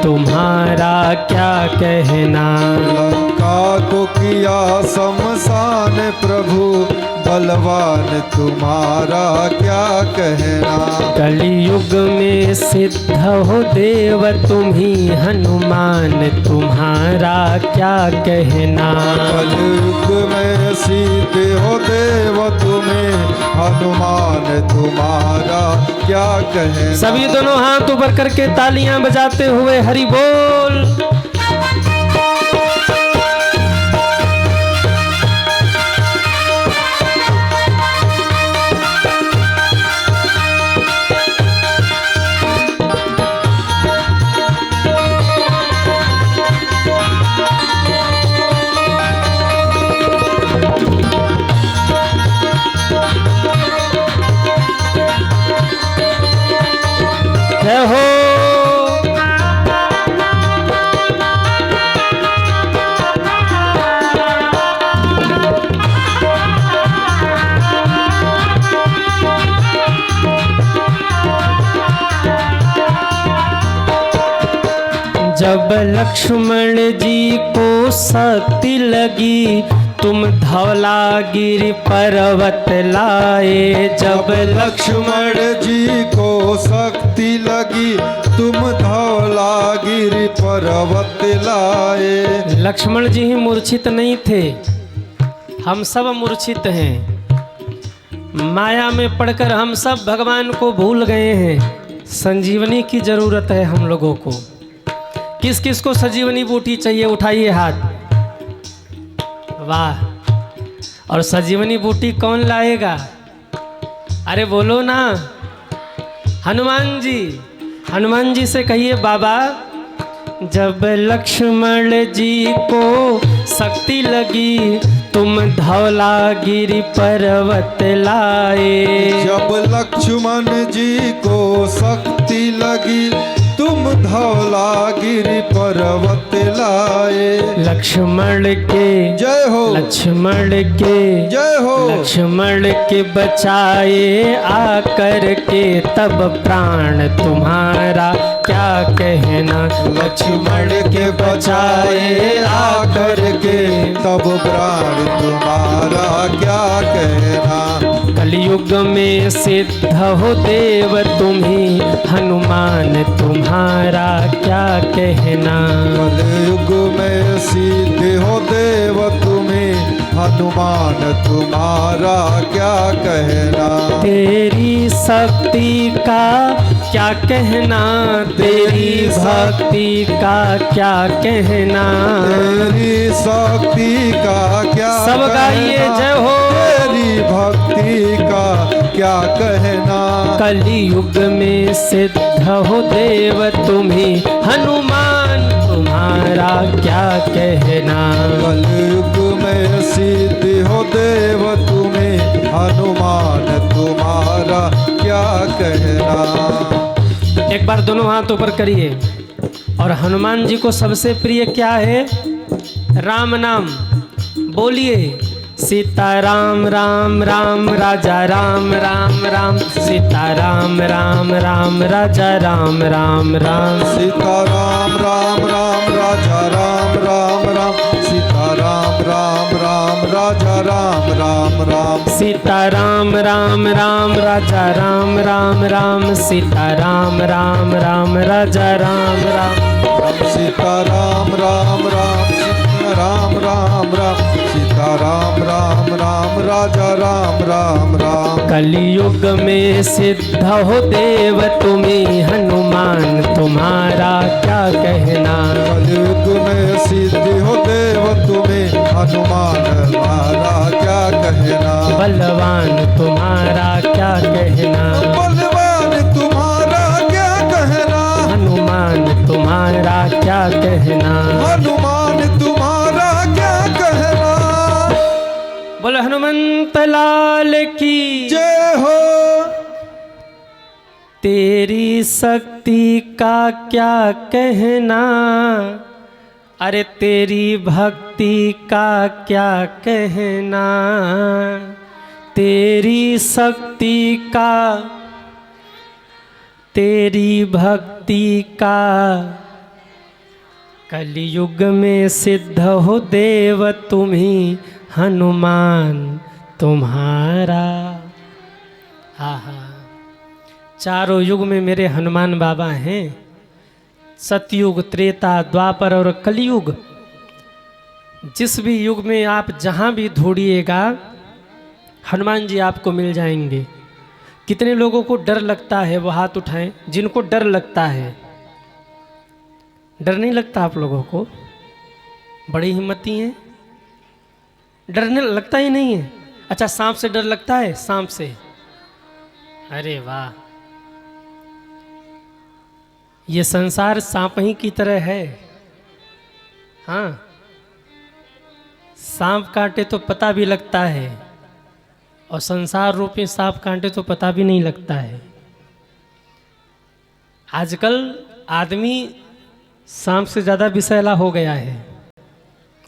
तुम्हारा क्या कहना। लंका को किया शमशान प्रभु, बलवान तुम्हारा क्या कहना। कलयुग में सिद्ध हो देव तुम ही हनुमान, तुम्हारा क्या कहना। कलयुग में सिद्ध हो देव तुम्हें हनुमान, तुम्हारा क्या कहना। सभी दोनों हाथ ऊपर करके तालियां बजाते हुए हरि बोल। जय हो। जब लक्ष्मण जी को शक्ति लगी, तुम धौलागिरी पर्वत लाए। जब लक्ष्मण जी को शक्ति लगी, तुम धौलागिरी पर्वत लाए। लक्ष्मण जी ही मूर्छित नहीं थे, हम सब मूर्छित हैं। माया में पड़कर हम सब भगवान को भूल गए हैं। संजीवनी की जरूरत है हम लोगों को। किस किस को संजीवनी बूटी चाहिए, उठाइए हाथ। वाह। और संजीवनी बूटी कौन लाएगा? अरे बोलो ना। हनुमान जी, हनुमान जी से कहिए बाबा, जब लक्ष्मण जी को शक्ति लगी, तुम धौलागिरी पर्वत लाए। जब लक्ष्मण जी को शक्ति लगी, तुम धौलागिरी पर्वत लाए। लक्ष्मण के जय हो, लक्ष्मण के जय हो। लक्ष्मण के बचाए आकर के, तब प्राण तुम्हारा क्या कहना। लक्ष्मण के बचाए आकर के, तब प्राण तुम्हारा क्या कहना। कलयुग में सिद्ध हो देव तुम ही हनुमान, तुम्हारा क्या कहना। कलयुग में सिद्ध हो देव तुम्हें हनुमान, तुम्हारा क्या कहना। तेरी शक्ति का क्या कहना, तेरी भक्ति का क्या कहना। तेरी शक्ति का क्या सब गाइए जय हो। तेरी भक्ति का क्या कहना। कलयुग में सिद्ध हो देव तुम्ही हनुमान, तुम्हारा क्या कहना। कलयुग में सिद्ध हो देव तुम्हें हनुमान, तुम्हारा क्या कहना। एक बार दोनों हाथ ऊपर करिए। और हनुमान जी को सबसे प्रिय क्या है? राम नाम। बोलिए, सीताराम राम राम राजा राम राम राम, सीताराम राम राम राजा राम राम राम, सीताराम राम राम राजा राम राम राम, सीताराम राम राम राजा राम राम राम, सीताराम राम राम राजा राम राम राम, सीताराम राम राम राजा राम राम, सीताराम राम राम सीताराम राम राम, सीताराम राम राम राजा राम राम राम। कलयुग में सिद्ध हो देव तुम्ही हनुमान, तुम्हारा क्या कहना। कलयुग में सिद्ध हो देव तुम्हें हनुमान, तुम्हारा क्या कहना। बलवान तुम्हारा क्या कहना। बलवान तुम्हारा क्या कहना। हनुमान तुम्हारा क्या कहना। हनुमान तुम्हारा क्या कहना। बोलो हनुमंत लाल की जय हो। तेरी शक्ति का क्या कहना, अरे तेरी भक्ति का क्या कहना। तेरी शक्ति का, तेरी भक्ति का कलयुग में सिद्ध हो देव तुम्ही हनुमान तुम्हारा। हाँ हाँ, चारों युग में मेरे हनुमान बाबा हैं। सतयुग, त्रेता, द्वापर और कलयुग, जिस भी युग में आप जहाँ भी ढूंढिएगा हनुमान जी आपको मिल जाएंगे। कितने लोगों को डर लगता है वो हाथ उठाएं, जिनको डर लगता है। डर नहीं लगता आप लोगों को? बड़ी हिम्मती हैं, डरने लगता ही नहीं है। अच्छा, सांप से डर लगता है? सांप से? अरे वाह, ये संसार सांप ही की तरह है। हाँ, सांप काटे तो पता भी लगता है, और संसार रूपी सांप काटे तो पता भी नहीं लगता है। आजकल आदमी सांप से ज़्यादा विषैला हो गया है।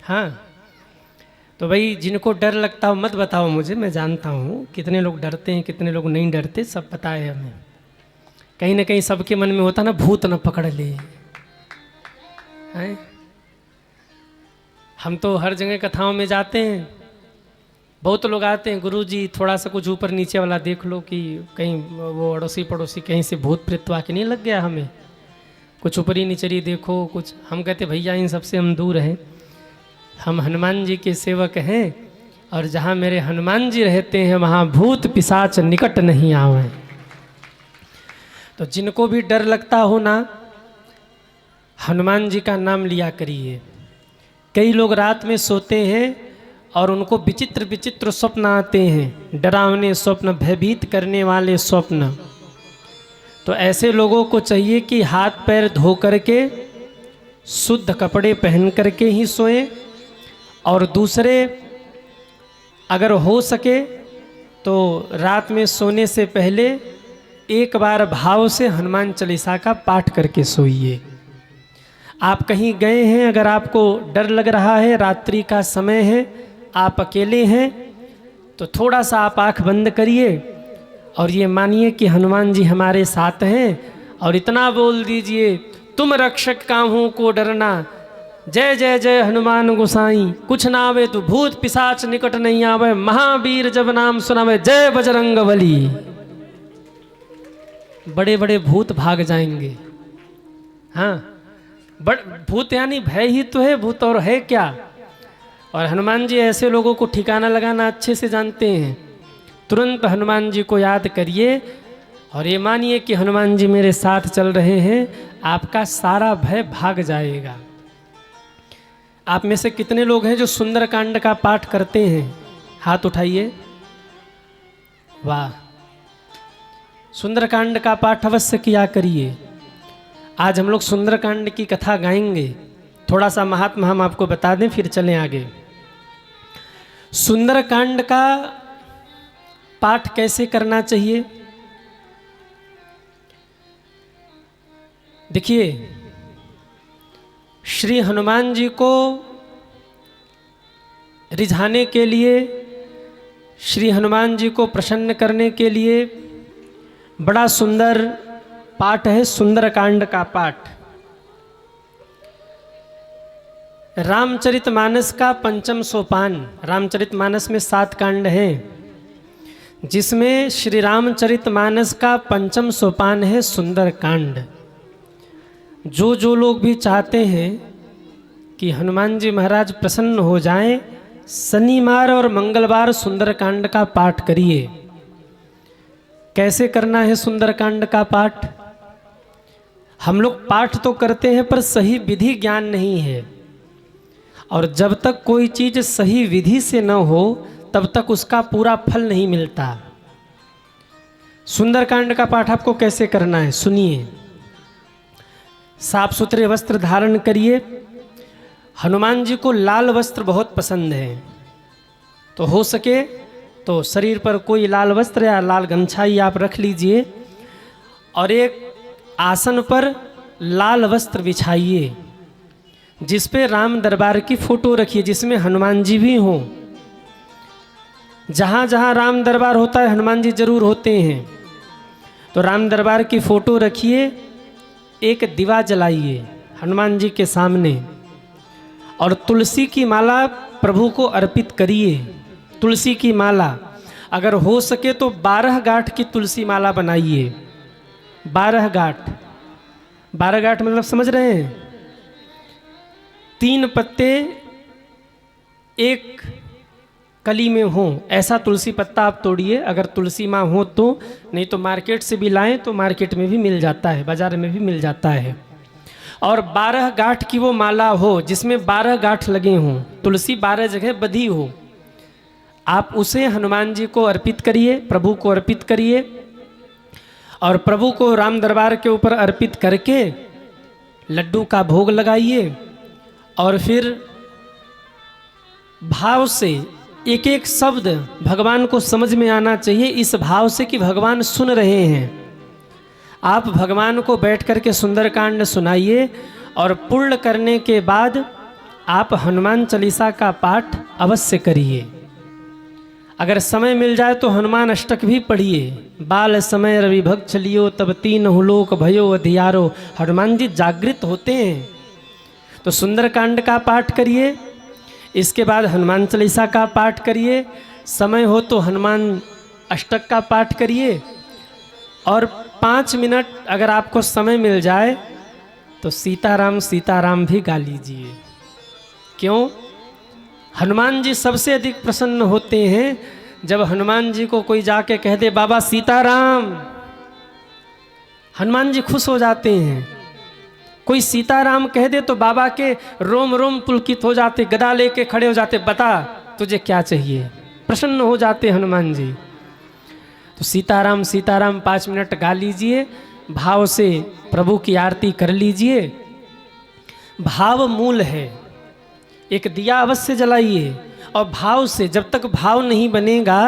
हाँ, तो भाई जिनको डर लगता हो मत बताओ मुझे, मैं जानता हूँ कितने लोग डरते हैं, कितने लोग नहीं डरते, सब पता है हमें। कहीं ना कहीं सबके मन में होता ना, भूत न पकड़ ले। हैं? हम तो हर जगह कथाओं में जाते हैं, बहुत लोग आते हैं, गुरुजी थोड़ा सा कुछ ऊपर नीचे वाला देख लो कि कहीं वो अड़ोसी पड़ोसी कहीं से भूत प्रेत आके नहीं लग गया हमें, कुछ ऊपरी नीचरी देखो कुछ। हम कहते भैया इन सबसे हम दूर हैं, हम हनुमान जी के सेवक हैं, और जहाँ मेरे हनुमान जी रहते हैं वहाँ भूत पिशाच निकट नहीं आवे। तो जिनको भी डर लगता हो ना, हनुमान जी का नाम लिया करिए। कई लोग रात में सोते हैं और उनको विचित्र विचित्र स्वप्न आते हैं, डरावने स्वप्न, भयभीत करने वाले स्वप्न। तो ऐसे लोगों को चाहिए कि हाथ पैर धो करके शुद्ध कपड़े पहन करके ही सोएं, और दूसरे अगर हो सके तो रात में सोने से पहले एक बार भाव से हनुमान चालीसा का पाठ करके सोइए। आप कहीं गए हैं, अगर आपको डर लग रहा है, रात्रि का समय है, आप अकेले हैं, तो थोड़ा सा आप आँख बंद करिए और ये मानिए कि हनुमान जी हमारे साथ हैं, और इतना बोल दीजिए, तुम रक्षक काहू को डरना, जय जय जय हनुमान गोसाई, कुछ ना आवे तो भूत पिशाच निकट नहीं आवे, महावीर जब नाम सुनावे, जय बजरंग बली। बड़े बड़े भूत भाग जाएंगे। हाँ, भूत यानी भय ही तो है, भूत और है क्या। और हनुमान जी ऐसे लोगों को ठिकाना लगाना अच्छे से जानते हैं। तुरंत हनुमान जी को याद करिए और ये मानिए कि हनुमान जी मेरे साथ चल रहे हैं, आपका सारा भय भाग जाएगा। आप में से कितने लोग हैं जो सुंदरकांड का पाठ करते हैं? हाथ उठाइए। वाह, सुंदरकांड का पाठ अवश्य किया करिए। आज हम लोग सुंदरकांड की कथा गाएंगे। थोड़ा सा महात्मा हम आपको बता दें, फिर चलें आगे। सुंदरकांड का पाठ कैसे करना चाहिए? देखिए, श्री हनुमान जी को रिझाने के लिए, श्री हनुमान जी को प्रसन्न करने के लिए बड़ा सुंदर पाठ है सुंदरकांड का पाठ। रामचरितमानस का पंचम सोपान। रामचरितमानस में 7 कांड हैं, जिसमें श्री रामचरितमानस का पंचम सोपान है सुंदरकांड। जो लोग भी चाहते हैं कि हनुमान जी महाराज प्रसन्न हो जाएं, शनिवार और मंगलवार सुंदरकांड का पाठ करिए। कैसे करना है सुंदरकांड का पाठ? हम लोग पाठ तो करते हैं पर सही विधि ज्ञान नहीं है, और जब तक कोई चीज़ सही विधि से न हो तब तक उसका पूरा फल नहीं मिलता। सुंदरकांड का पाठ आपको कैसे करना है सुनिए। साफ सुथरे वस्त्र धारण करिए। हनुमान जी को लाल वस्त्र बहुत पसंद है, तो हो सके तो शरीर पर कोई लाल वस्त्र या लाल गमछा ही आप रख लीजिए, और एक आसन पर लाल वस्त्र बिछाइए, जिस पे राम दरबार की फोटो रखिए, जिसमें हनुमान जी भी हों। जहाँ जहाँ राम दरबार होता है हनुमान जी जरूर होते हैं। तो राम दरबार की फोटो रखिए, एक दिवा जलाइए हनुमान जी के सामने। और तुलसी की माला प्रभु को अर्पित करिए। तुलसी की माला अगर हो सके तो 12 गांठ की तुलसी माला बनाइए। 12 गांठ, 12 गांठ मतलब समझ रहे हैं, 3 पत्ते एक कली में हो ऐसा तुलसी पत्ता आप तोड़िए, अगर तुलसी माँ हो तो, नहीं तो मार्केट से भी लाएं तो मार्केट में भी मिल जाता है, बाजार में भी मिल जाता है। और 12 गांठ की वो माला हो जिसमें 12 गांठ लगे हों, तुलसी 12 जगह बधी हो, आप उसे हनुमान जी को अर्पित करिए, प्रभु को अर्पित करिए। और प्रभु को राम दरबार के ऊपर अर्पित करके लड्डू का भोग लगाइए। और फिर भाव से एक एक शब्द भगवान को समझ में आना चाहिए, इस भाव से कि भगवान सुन रहे हैं। आप भगवान को बैठ कर के सुंदरकांड सुनाइए और पूर्ण करने के बाद आप हनुमान चालीसा का पाठ अवश्य करिए। अगर समय मिल जाए तो हनुमान अष्टक भी पढ़िए। बाल समय रवि भग चलियो तब तीनहु लोक भयो अधियारो। हनुमान जी जागृत होते हैं तो सुंदरकांड का पाठ करिए, इसके बाद हनुमान चालीसा का पाठ करिए, समय हो तो हनुमान अष्टक का पाठ करिए। और 5 मिनट अगर आपको समय मिल जाए तो सीताराम सीताराम भी गा लीजिए। क्यों? हनुमान जी सबसे अधिक प्रसन्न होते हैं जब हनुमान जी को कोई जाके कह दे बाबा सीताराम, हनुमान जी खुश हो जाते हैं। कोई सीताराम कह दे तो बाबा के रोम रोम पुलकित हो जाते, गदा लेके खड़े हो जाते, बता तुझे क्या चाहिए, प्रसन्न हो जाते हनुमान जी। तो सीताराम सीताराम 5 मिनट गा लीजिए, भाव से प्रभु की आरती कर लीजिए। भाव मूल है, एक दिया अवश्य जलाइए और भाव से, जब तक भाव नहीं बनेगा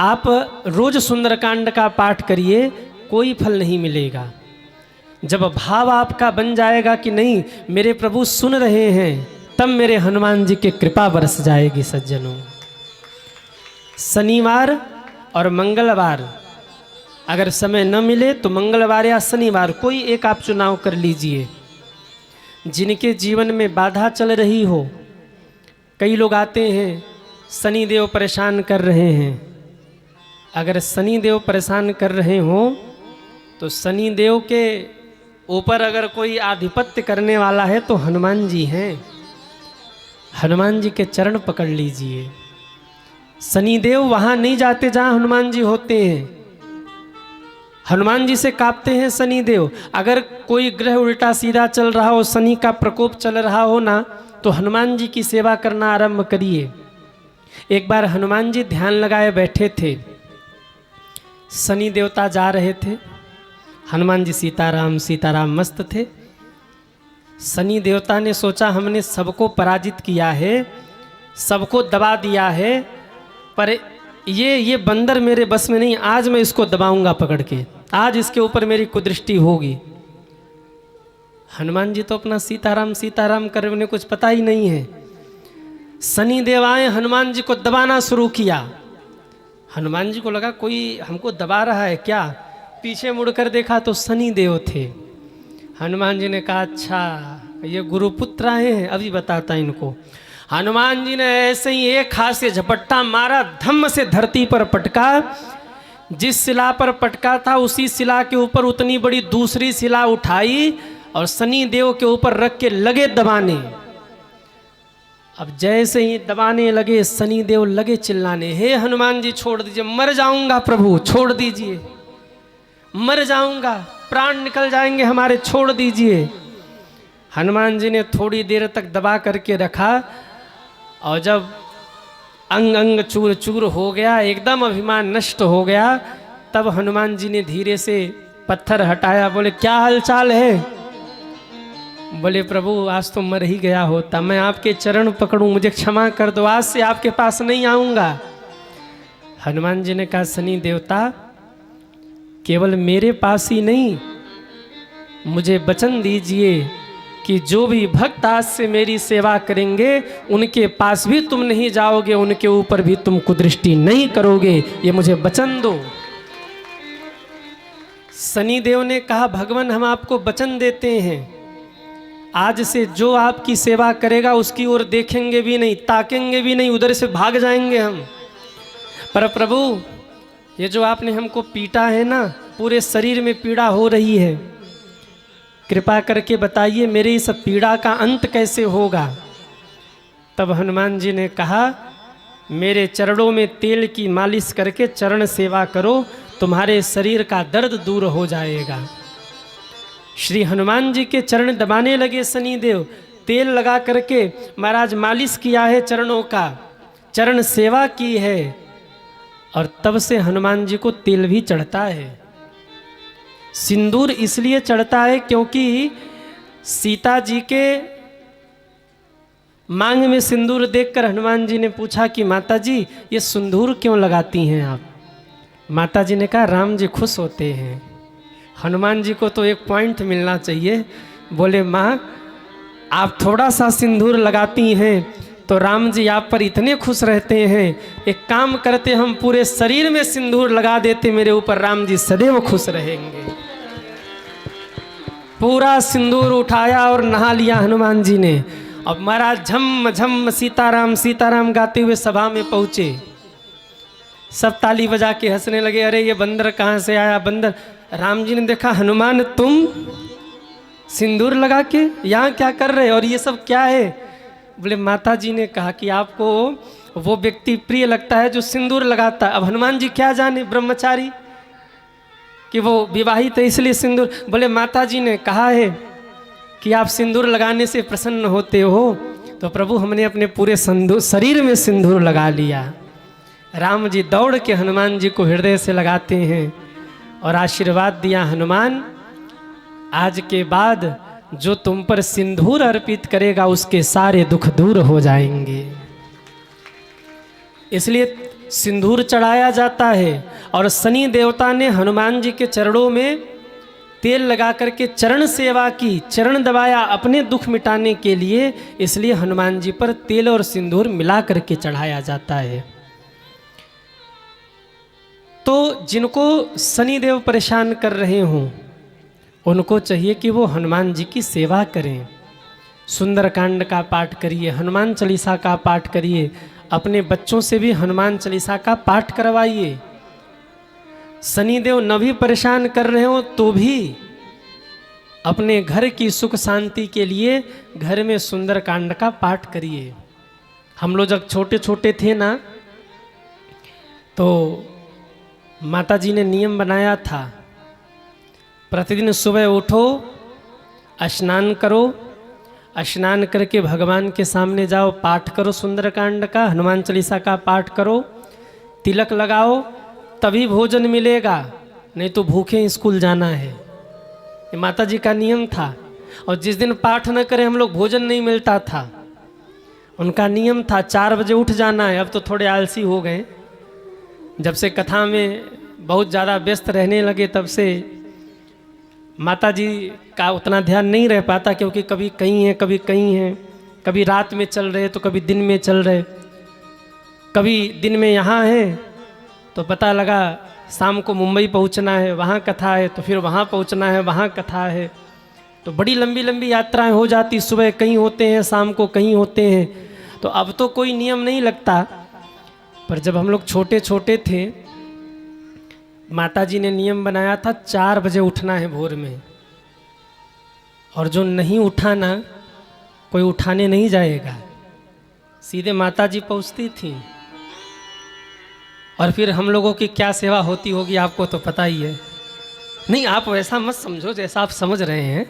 आप रोज सुंदरकांड का पाठ करिए, कोई फल नहीं मिलेगा। जब भाव आपका बन जाएगा कि नहीं मेरे प्रभु सुन रहे हैं, तब मेरे हनुमान जी की कृपा बरस जाएगी। सज्जनों, शनिवार और मंगलवार अगर समय न मिले तो मंगलवार या शनिवार कोई एक आप चुनाव कर लीजिए। जिनके जीवन में बाधा चल रही हो, कई लोग आते हैं शनि देव परेशान कर रहे हैं। अगर शनि देव परेशान कर रहे हो तो शनि देव के ऊपर अगर कोई आधिपत्य करने वाला है तो हनुमान जी हैं। हनुमान जी के चरण पकड़ लीजिए। शनि देव वहाँ नहीं जाते जहाँ हनुमान जी होते हैं। हनुमान जी से कांपते हैं शनि देव। अगर कोई ग्रह उल्टा सीधा चल रहा हो, शनि का प्रकोप चल रहा हो ना, तो हनुमान जी की सेवा करना आरंभ करिए। एक बार हनुमान जी ध्यान लगाए बैठे थे, शनि देवता जा रहे थे, हनुमान जी सीताराम सीताराम मस्त थे। शनि देवता ने सोचा हमने सबको पराजित किया है, सबको दबा दिया है, पर ये बंदर मेरे बस में नहीं, आज मैं इसको दबाऊंगा पकड़ के, आज इसके ऊपर मेरी कुदृष्टि होगी। हनुमान जी तो अपना सीताराम सीताराम कर, उन्हें कुछ पता ही नहीं है। शनि देव आए, हनुमान जी को दबाना शुरू किया। हनुमान जी को लगा कोई हमको दबा रहा है क्या, पीछे मुड़कर देखा तो शनि देव थे। हनुमान जी ने कहा अच्छा ये गुरुपुत्र आए हैं, अभी बताता इनको। हनुमान जी ने ऐसे ही एक हाथ से झपट्टा मारा, धम्म से धरती पर पटका। जिस शिला पर पटका था उसी शिला के ऊपर उतनी बड़ी दूसरी शिला उठाई और शनि देव के ऊपर रख के लगे दबाने। अब जैसे ही दबाने लगे शनि देव लगे चिल्लाने, हे हनुमान जी छोड़ दीजिए, मर जाऊंगा प्रभु, छोड़ दीजिए, मर जाऊंगा, प्राण निकल जाएंगे हमारे, छोड़ दीजिए। हनुमान जी ने थोड़ी देर तक दबा करके रखा और जब अंग अंग चूर चूर हो गया, एकदम अभिमान नष्ट हो गया, तब हनुमान जी ने धीरे से पत्थर हटाया। बोले क्या हालचाल है? बोले प्रभु आज तो मर ही गया होता, मैं आपके चरण पकड़ूं, मुझे क्षमा कर दो, आज से आपके पास नहीं आऊंगा। हनुमान जी ने कहा शनि देवता केवल मेरे पास ही नहीं, मुझे वचन दीजिए कि जो भी भक्त आज से मेरी सेवा करेंगे उनके पास भी तुम नहीं जाओगे, उनके ऊपर भी तुम कुदृष्टि नहीं करोगे, ये मुझे वचन दो। शनि देव ने कहा भगवान हम आपको वचन देते हैं, आज से जो आपकी सेवा करेगा उसकी ओर देखेंगे भी नहीं, ताकेंगे भी नहीं, उधर से भाग जाएंगे हम। पर प्रभु ये जो आपने हमको पीटा है ना, पूरे शरीर में पीड़ा हो रही है, कृपा करके बताइए मेरे इस पीड़ा का अंत कैसे होगा। तब हनुमान जी ने कहा मेरे चरणों में तेल की मालिश करके चरण सेवा करो, तुम्हारे शरीर का दर्द दूर हो जाएगा। श्री हनुमान जी के चरण दबाने लगे शनिदेव, तेल लगा करके महाराज मालिश किया है चरणों का, चरण सेवा की है, और तब से हनुमान जी को तेल भी चढ़ता है। सिंदूर इसलिए चढ़ता है क्योंकि सीता जी के मांग में सिंदूर देखकर हनुमान जी ने पूछा कि माता जी ये सिंदूर क्यों लगाती हैं आप। माता जी ने कहा राम जी खुश होते हैं। हनुमान जी को तो एक पॉइंट मिलना चाहिए। बोले माँ आप थोड़ा सा सिंदूर लगाती हैं तो राम जी आप पर इतने खुश रहते हैं, एक काम करते हम पूरे शरीर में सिंदूर लगा देते मेरे ऊपर, राम जी सदैव खुश रहेंगे। पूरा सिंदूर उठाया और नहा लिया हनुमान जी ने। अब महाराज झम झम सीताराम सीताराम गाते हुए सभा में पहुँचे। सब ताली बजा के हंसने लगे, अरे ये बंदर कहाँ से आया बंदर। राम जी ने देखा हनुमान तुम सिंदूर लगा के यहाँ क्या कर रहे और ये सब क्या है। बोले माता जी ने कहा कि आपको वो व्यक्ति प्रिय लगता है जो सिंदूर लगाता है। अब हनुमान जी क्या जाने ब्रह्मचारी कि वो विवाहित है इसलिए सिंदूर। बोले माता जी ने कहा है कि आप सिंदूर लगाने से प्रसन्न होते हो, तो प्रभु हमने अपने पूरे शरीर में सिंदूर लगा लिया। राम जी दौड़ के हनुमान जी को हृदय से लगाते हैं और आशीर्वाद दिया, हनुमान आज के बाद जो तुम पर सिंदूर अर्पित करेगा उसके सारे दुख दूर हो जाएंगे। इसलिए सिंदूर चढ़ाया जाता है। और शनि देवता ने हनुमान जी के चरणों में तेल लगा करके चरण सेवा की, चरण दबाया अपने दुख मिटाने के लिए, इसलिए हनुमान जी पर तेल और सिंदूर मिला करके चढ़ाया जाता है। तो जिनको शनिदेव परेशान कर रहे हों उनको चाहिए कि वो हनुमान जी की सेवा करें। सुंदरकांड का पाठ करिए, हनुमान चालीसा का पाठ करिए, अपने बच्चों से भी हनुमान चालीसा का पाठ करवाइए। शनिदेव न भी परेशान कर रहे हो तो भी अपने घर की सुख शांति के लिए घर में सुंदरकांड का पाठ करिए। हम लोग जब छोटे छोटे थे ना तो माता जी ने नियम बनाया था, प्रतिदिन सुबह उठो, स्नान करो, स्नान करके भगवान के सामने जाओ, पाठ करो सुंदरकांड का, हनुमान चालीसा का पाठ करो, तिलक लगाओ, तभी भोजन मिलेगा, नहीं तो भूखे स्कूल जाना है। ये माता जी का नियम था। और जिस दिन पाठ न करें हम लोग भोजन नहीं मिलता था। उनका नियम था 4 बजे उठ जाना है। अब तो थोड़े आलसी हो गए, जब से कथा में बहुत ज़्यादा व्यस्त रहने लगे तब से माता जी का उतना ध्यान नहीं रह पाता, क्योंकि कभी कहीं हैं कभी कहीं हैं, कभी रात में चल रहे तो कभी दिन में चल रहे, कभी दिन में यहाँ हैं तो पता लगा शाम को मुंबई पहुँचना है, वहाँ कथा है, तो फिर वहाँ पहुँचना है, वहाँ कथा है, तो बड़ी लंबी लंबी यात्राएं हो जाती। सुबह कहीं होते हैं, शाम को कहीं होते हैं। तो अब तो कोई नियम नहीं लगता, पर जब हम लोग छोटे छोटे थे माता जी ने नियम बनाया था 4 बजे उठना है भोर में, और जो नहीं उठा ना कोई उठाने नहीं जाएगा, सीधे माता जी पहुँचती थी। और फिर हम लोगों की क्या सेवा होती होगी आपको तो पता ही है। नहीं आप वैसा मत समझो जैसा आप समझ रहे हैं,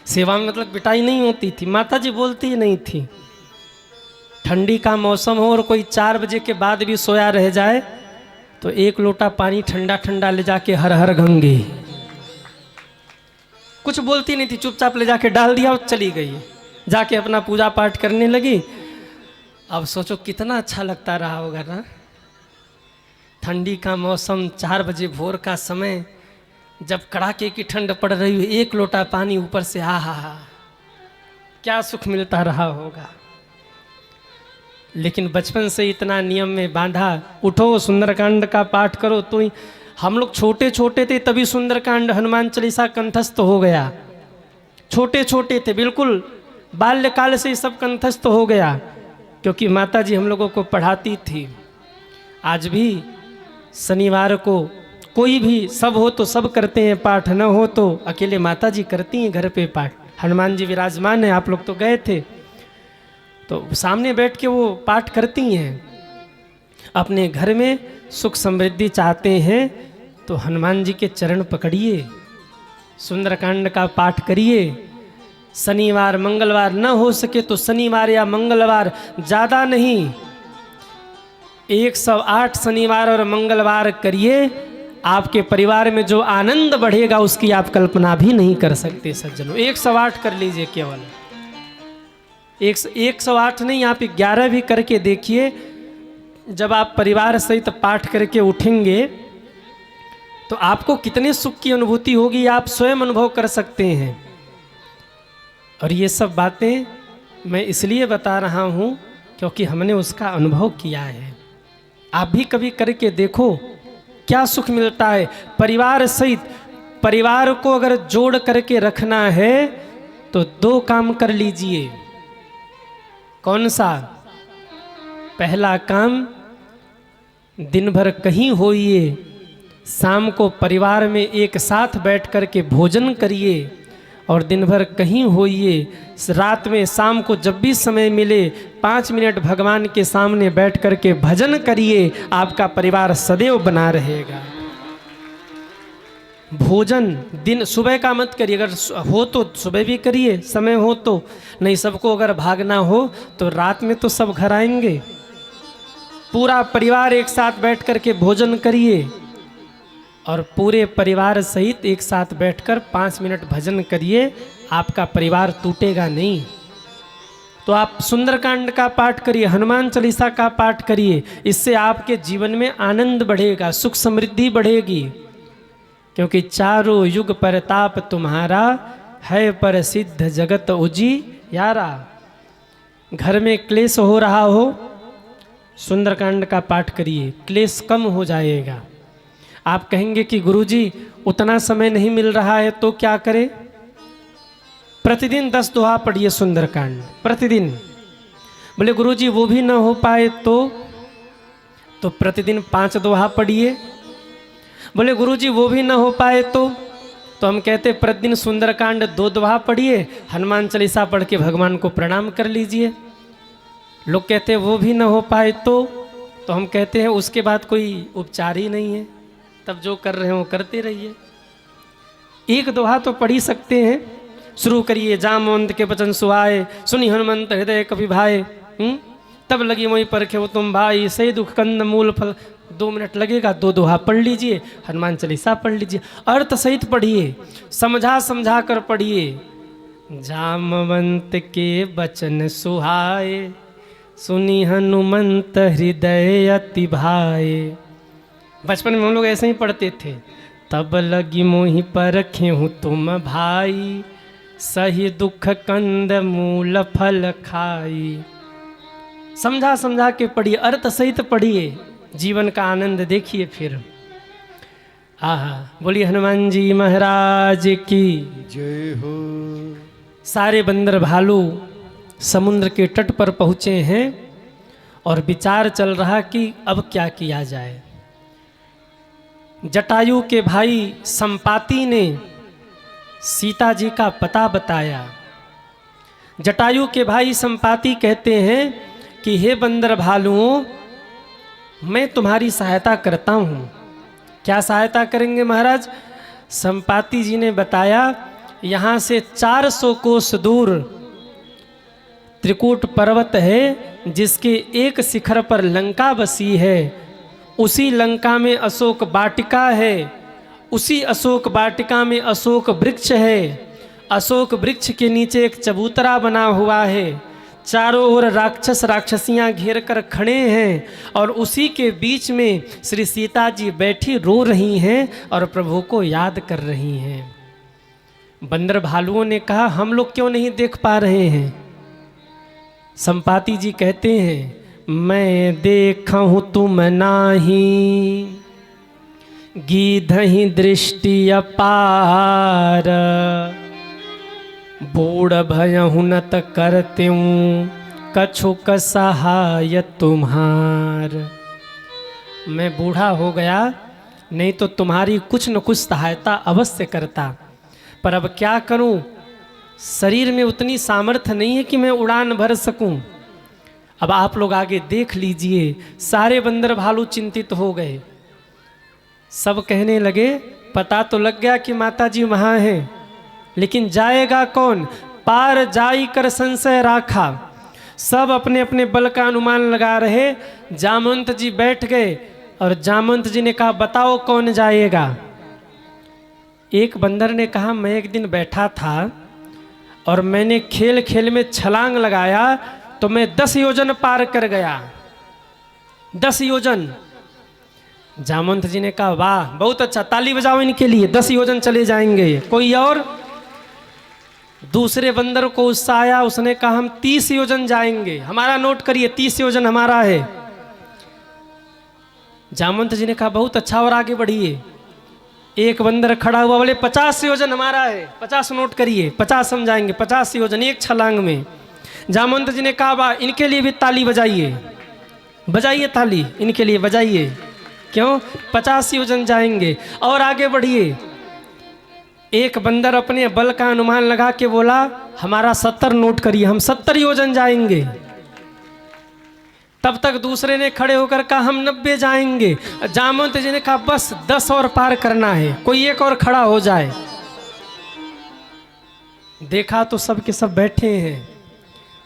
सेवा में मतलब पिटाई नहीं होती थी, माता जी बोलती ही नहीं थी। ठंडी का मौसम हो और कोई 4 बजे के बाद भी सोया रह जाए तो 1 लोटा पानी ठंडा ठंडा ले जाके हर हर गंगे, कुछ बोलती नहीं थी, चुपचाप ले जाके डाल दिया और चली गई, जाके अपना पूजा पाठ करने लगी। अब सोचो कितना अच्छा लगता रहा होगा ना। ठंडी का मौसम, 4 बजे भोर का समय, जब कड़ाके की ठंड पड़ रही हो, 1 लोटा पानी ऊपर से, हा क्या सुख मिलता रहा होगा। लेकिन बचपन से इतना नियम में बांधा, उठो सुंदरकांड का पाठ करो। तो ही हम लोग छोटे छोटे थे तभी सुंदरकांड हनुमान चालीसा कंठस्थ हो गया। छोटे छोटे थे बिल्कुल, बाल्यकाल से ही सब कंठस्थ हो गया, क्योंकि माता जी हम लोगों को पढ़ाती थी। आज भी शनिवार को कोई भी, सब हो तो सब करते हैं पाठ, न हो तो अकेले माता जी करती हैं घर पे पाठ। हनुमान जी विराजमान हैं, आप लोग तो गए थे, तो सामने बैठ के वो पाठ करती हैं। अपने घर में सुख समृद्धि चाहते हैं तो हनुमान जी के चरण पकड़िए, सुंदरकांड का पाठ करिए। शनिवार मंगलवार न हो सके तो शनिवार या मंगलवार, ज़्यादा नहीं, 108 शनिवार और मंगलवार करिए। आपके परिवार में जो आनंद बढ़ेगा उसकी आप कल्पना भी नहीं कर सकते सज्जनों। 108 कर लीजिए, केवल 108 नहीं, आप 11 भी करके देखिए। जब आप परिवार सहित पाठ करके उठेंगे तो आपको कितने सुख की अनुभूति होगी, आप स्वयं अनुभव कर सकते हैं। और ये सब बातें मैं इसलिए बता रहा हूँ क्योंकि हमने उसका अनुभव किया है। आप भी कभी करके देखो क्या सुख मिलता है। परिवार सहित, परिवार को अगर जोड़ करके रखना है तो 2 काम कर लीजिए। कौन सा? पहला काम, दिन भर कहीं होइए, शाम को परिवार में एक साथ बैठ कर के भोजन करिए, और दिन भर कहीं होइए, रात में शाम को जब भी समय मिले 5 मिनट भगवान के सामने बैठ कर के भजन करिए। आपका परिवार सदैव बना रहेगा। भोजन दिन सुबह का मत करिए, अगर हो तो सुबह भी करिए, समय हो तो, नहीं सबको अगर भागना हो तो रात में तो सब घर आएंगे। पूरा परिवार एक साथ बैठ कर के भोजन करिए और पूरे परिवार सहित एक साथ बैठकर 5 मिनट भजन करिए। आपका परिवार टूटेगा नहीं। तो आप सुंदरकांड का पाठ करिए, हनुमान चालीसा का पाठ करिए, इससे आपके जीवन में आनंद बढ़ेगा, सुख समृद्धि बढ़ेगी। क्योंकि चारों युग परताप तुम्हारा, है प्रसिद्ध जगत उजियारा। घर में क्लेश हो रहा हो, सुंदरकांड का पाठ करिए, क्लेश कम हो जाएगा। आप कहेंगे कि गुरुजी उतना समय नहीं मिल रहा है तो क्या करें? प्रतिदिन 10 दोहा पढ़िए सुंदरकांड, प्रतिदिन। बोले गुरुजी वो भी ना हो पाए तो प्रतिदिन 5 दोहा पढ़िए। बोले गुरुजी वो भी ना हो पाए तो हम कहते प्रतिदिन सुंदरकांड 2 दोहा पढ़िए, हनुमान चालीसा पढ़ के भगवान को प्रणाम कर लीजिए। लोग कहते वो भी ना हो पाए तो हम कहते हैं उसके बाद कोई उपचार ही नहीं है, तब जो कर रहे हैं वो करते रहिए। 1 दोहा तो पढ़ ही सकते हैं। शुरू करिए, जामवंत के वचन सुहाए, सुनी हनुमंत हृदय कपि भाए, तब लगी मोहि परखे हो तुम भाई, सही दुख कंद मूल फल। 2 मिनट लगेगा, 2 दोहा पढ़ लीजिए, हनुमान चालीसा पढ़ लीजिए, अर्थ सहित पढ़िए, समझा कर पढ़िए। जामवंत के वचन सुहाए, सुनी हनुमंत हृदय अति भाए। बचपन में हम लोग ऐसे ही पढ़ते थे। तब लगी मोहि परखे हूँ तुम भाई, सही दुख कंद मूल फल खाई। समझा के पढ़िए, अर्थ सहित पढ़िए, जीवन का आनंद देखिए। फिर बोलिए हनुमान जी महाराज की जय हो। सारे बंदर भालू समुद्र के तट पर पहुँचे हैं और विचार चल रहा कि अब क्या किया जाए। जटायु के भाई संपाति ने सीता जी का पता बताया। जटायु के भाई संपाति कहते हैं कि हे बंदर भालुओं, मैं तुम्हारी सहायता करता हूँ। क्या सहायता करेंगे महाराज? संपाति जी ने बताया, यहाँ से 400 कोस दूर त्रिकूट पर्वत है, जिसके एक शिखर पर लंका बसी है। उसी लंका में अशोक वाटिका है, उसी अशोक वाटिका में अशोक वृक्ष है। अशोक वृक्ष के नीचे एक चबूतरा बना हुआ है। चारों ओर राक्षस राक्षसियां घेर कर खड़े हैं और उसी के बीच में श्री सीता जी बैठी रो रही हैं और प्रभु को याद कर रही हैं। बंदर भालुओं ने कहा, हम लोग क्यों नहीं देख पा रहे हैं? संपाति जी कहते हैं, मैं देखा हूँ तुम नाही, गीधहि दृष्टि अपार। बूढ़ भयहु न त करत्यूं कछुक सहाय तुम्हार। मैं बूढ़ा हो गया, नहीं तो तुम्हारी कुछ न कुछ सहायता अवश्य करता, पर अब क्या करूं, शरीर में उतनी सामर्थ्य नहीं है कि मैं उड़ान भर सकूं। अब आप लोग आगे देख लीजिए। सारे बंदर भालू चिंतित हो गए। सब कहने लगे, पता तो लग गया कि माता जी वहाँ हैं, लेकिन जाएगा कौन, पार जाई कर संशय राखा। सब अपने अपने बल का अनुमान लगा रहे। जामवंत जी बैठ गए और जामवंत जी ने कहा, बताओ कौन जाएगा। एक बंदर ने कहा, मैं एक दिन बैठा था और मैंने खेल खेल में छलांग लगाया तो मैं 10 योजन पार कर गया, 10 योजन। जामवंत जी ने कहा, वाह बहुत अच्छा, ताली बजाओ इनके लिए, 10 योजन चले जाएंगे। कोई और? दूसरे बंदर को उत्साह आया, उसने कहा, हम 30 योजन जाएंगे, हमारा नोट करिए, 30 योजन हमारा है। जामवंत जी ने कहा, बहुत अच्छा, और आगे बढ़िए। एक बंदर खड़ा हुआ, बोले 50 योजन हमारा है, 50 नोट करिए, 50 हम जाएंगे, 50 योजन एक छलांग में। जामवंत जी ने कहा, वाह इनके लिए भी ताली बजाइए, बजाइए ताली इनके लिए बजाइए, क्यों, 50 योजन जाएंगे, और आगे बढ़िए। एक बंदर अपने बल का अनुमान लगा के बोला, हमारा 70 नोट करिए, हम 70 योजन जाएंगे। तब तक दूसरे ने खड़े होकर कहा, हम 90 जाएंगे। जामवंत जी ने कहा, बस 10 और पार करना है, कोई एक और खड़ा हो जाए। देखा तो सब के सब बैठे हैं।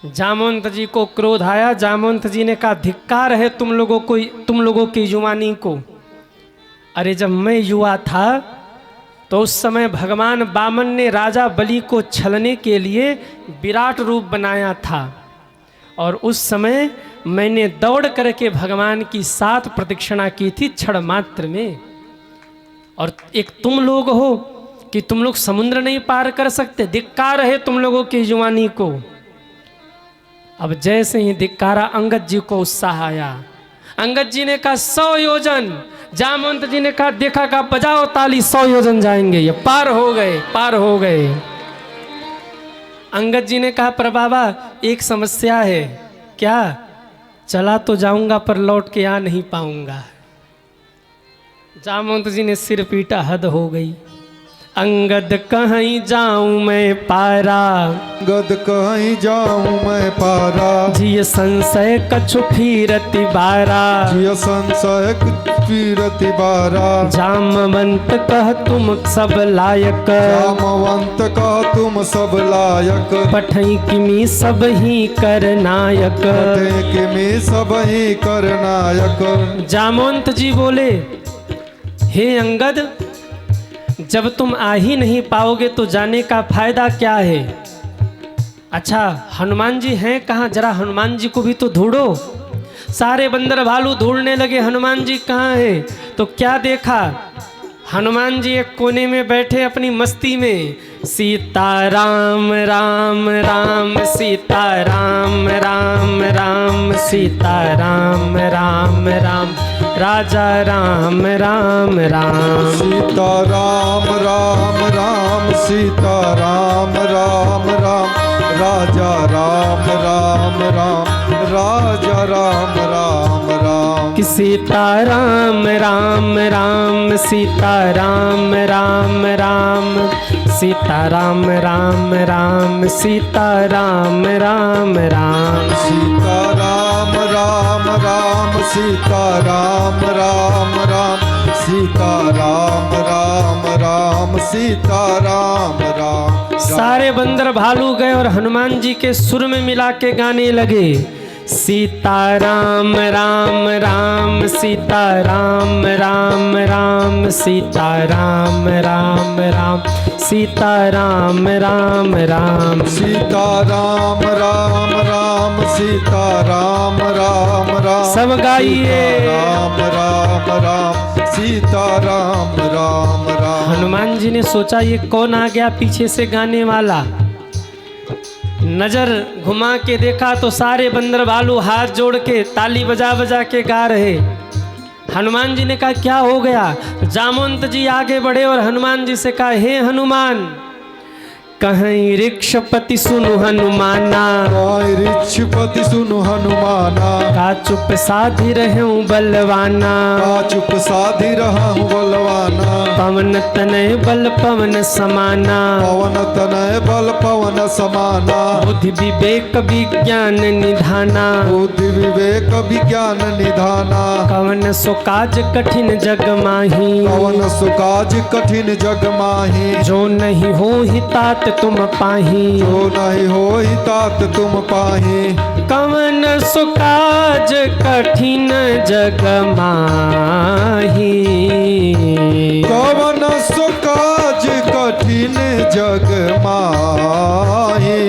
जामवंत जी को क्रोध आया। जामवंत जी ने कहा, धिक्कार है तुम लोगों की युवानी को। अरे जब मैं युवा था तो उस समय भगवान वामन ने राजा बलि को छलने के लिए विराट रूप बनाया था, और उस समय मैंने दौड़ करके भगवान की 7 प्रदक्षिणा की थी क्षण मात्र में। और एक तुम लोग हो कि तुम लोग समुद्र नहीं पार कर सकते, धिक्कार है तुम लोगों की युवानी को। अब जैसे ही धिक्कारा, अंगद जी को उत्साह आया। अंगद जी ने कहा 100 योजन। जामवंत जी ने कहा, देखा का बजाओ ताली, 100 योजन जाएंगे। ये पार हो गए, पार हो गए। अंगद जी ने कहा, पर बाबा एक समस्या है। क्या? चला तो जाऊंगा पर लौट के आ नहीं पाऊंगा। जामवंत जी ने सिर पीटा, हद हो गई। अंगद कहीं जाऊं मैं पारा, अंगद कहीं जाऊं मैं पारा, जिय संशय कछु फिरति बारा, जिय संशय फिरति बारा। जामवंत कह तुम सब लायक, जामवंत कह तुम सब लायक, पठई किमी सब ही कर नायक, पठई किमी सब ही कर नायक। जामवंत जी बोले, हे अंगद, जब तुम आ ही नहीं पाओगे तो जाने का फायदा क्या है। अच्छा हनुमान जी हैं कहाँ, जरा हनुमान जी को भी तो ढूंढो। सारे बंदर भालू ढूंढने लगे, हनुमान जी कहाँ हैं। तो क्या देखा, हनुमान जी एक कोने में बैठे अपनी मस्ती में, सीता राम राम राम सीता राम राम राम सीता राम राम राम राजा राम राम राम। सीता राम राम राम सीता राम राम राम राजा राम राम राम राजा राम राम राम। कि सीता राम राम राम सीता राम राम राम सीता राम राम राम सीता राम राम राम। सीता राम राम राम सीता राम राम राम सीता राम राम राम सीता राम राम। सारे बंदर भालू गए और हनुमान जी के सुर में मिला के गाने लगे, सीता राम राम राम सीता राम राम राम सीता राम राम राम सीता राम राम राम। सीता राम राम राम सीता राम राम राम सब गाइए, राम राम राम सीता राम राम राम। हनुमान जी ने सोचा ये कौन आ गया पीछे से गाने वाला। नजर घुमा के देखा तो सारे बंदर भालू हाथ जोड़ के ताली बजा बजा के गा रहे। हनुमान जी ने कहा क्या हो गया। जामवंत जी आगे बढ़े और हनुमान जी से कहा, हे हनुमान, कहीं ऋक्षपति सुनु हनुमाना, कहीं ऋक्षपति सुनु हनुमाना, का चुप साधि रहूं बलवाना, का चुप साधि रहूं बलवाना, पवन तनय बल पवन समाना, पवन तनय बल पवन समाना, बुद्धि विवेक विज्ञान निधाना, बुद्धि विवेक विज्ञान निधाना, कवन सो काज कठिन जग माही, कवन सुकाज कठिन जग माही, जो नहीं हो ही तात तुम पाही, जो नहीं होई तात तुम पाही, कवन सो काज कठिन जग माही, कवन सुकाज कठिन जग माही,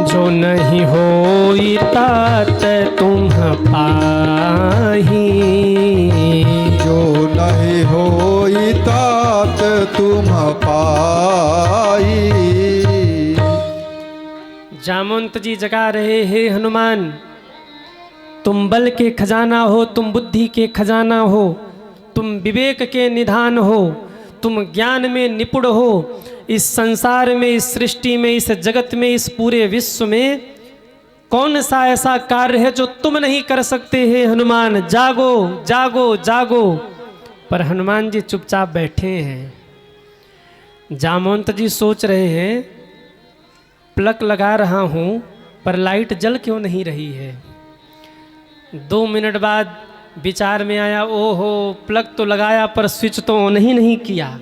जो नहीं होई तात तुम पाही, जो नहीं होई तात तुम पाई। जामवंत जी जगा रहे हे हनुमान, तुम बल के खजाना हो, तुम बुद्धि के खजाना हो, तुम विवेक के निधान हो, तुम ज्ञान में निपुण हो। इस संसार में, इस सृष्टि में, इस जगत में, इस पूरे विश्व में कौन सा ऐसा कार्य है जो तुम नहीं कर सकते हे हनुमान? जागो जागो जागो। पर हनुमान जी चुपचाप बैठे हैं। जामवंत जी सोच रहे हैं, प्लग लगा रहा हूँ पर लाइट जल क्यों नहीं रही है। 2 मिनट बाद विचार में आया, ओहो प्लग तो लगाया पर स्विच तो ऑन ही नहीं किया,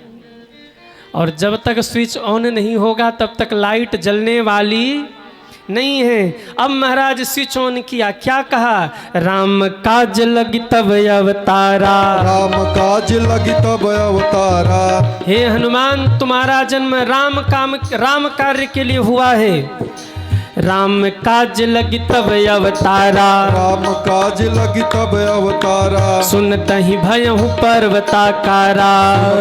और जब तक स्विच ऑन नहीं होगा तब तक लाइट जलने वाली नहीं है। अब महाराज स्विच ऑन किया, क्या कहा? राम काज लगी तब अवतारा, राम काज लगी तब अवतारा। हे हनुमान तुम्हारा जन्म राम कार्य के लिए हुआ है। राम काज लगी तब अवतारा, राम काज लगी तब अवतारा। सुनत ही भयहु पर्वताकारा,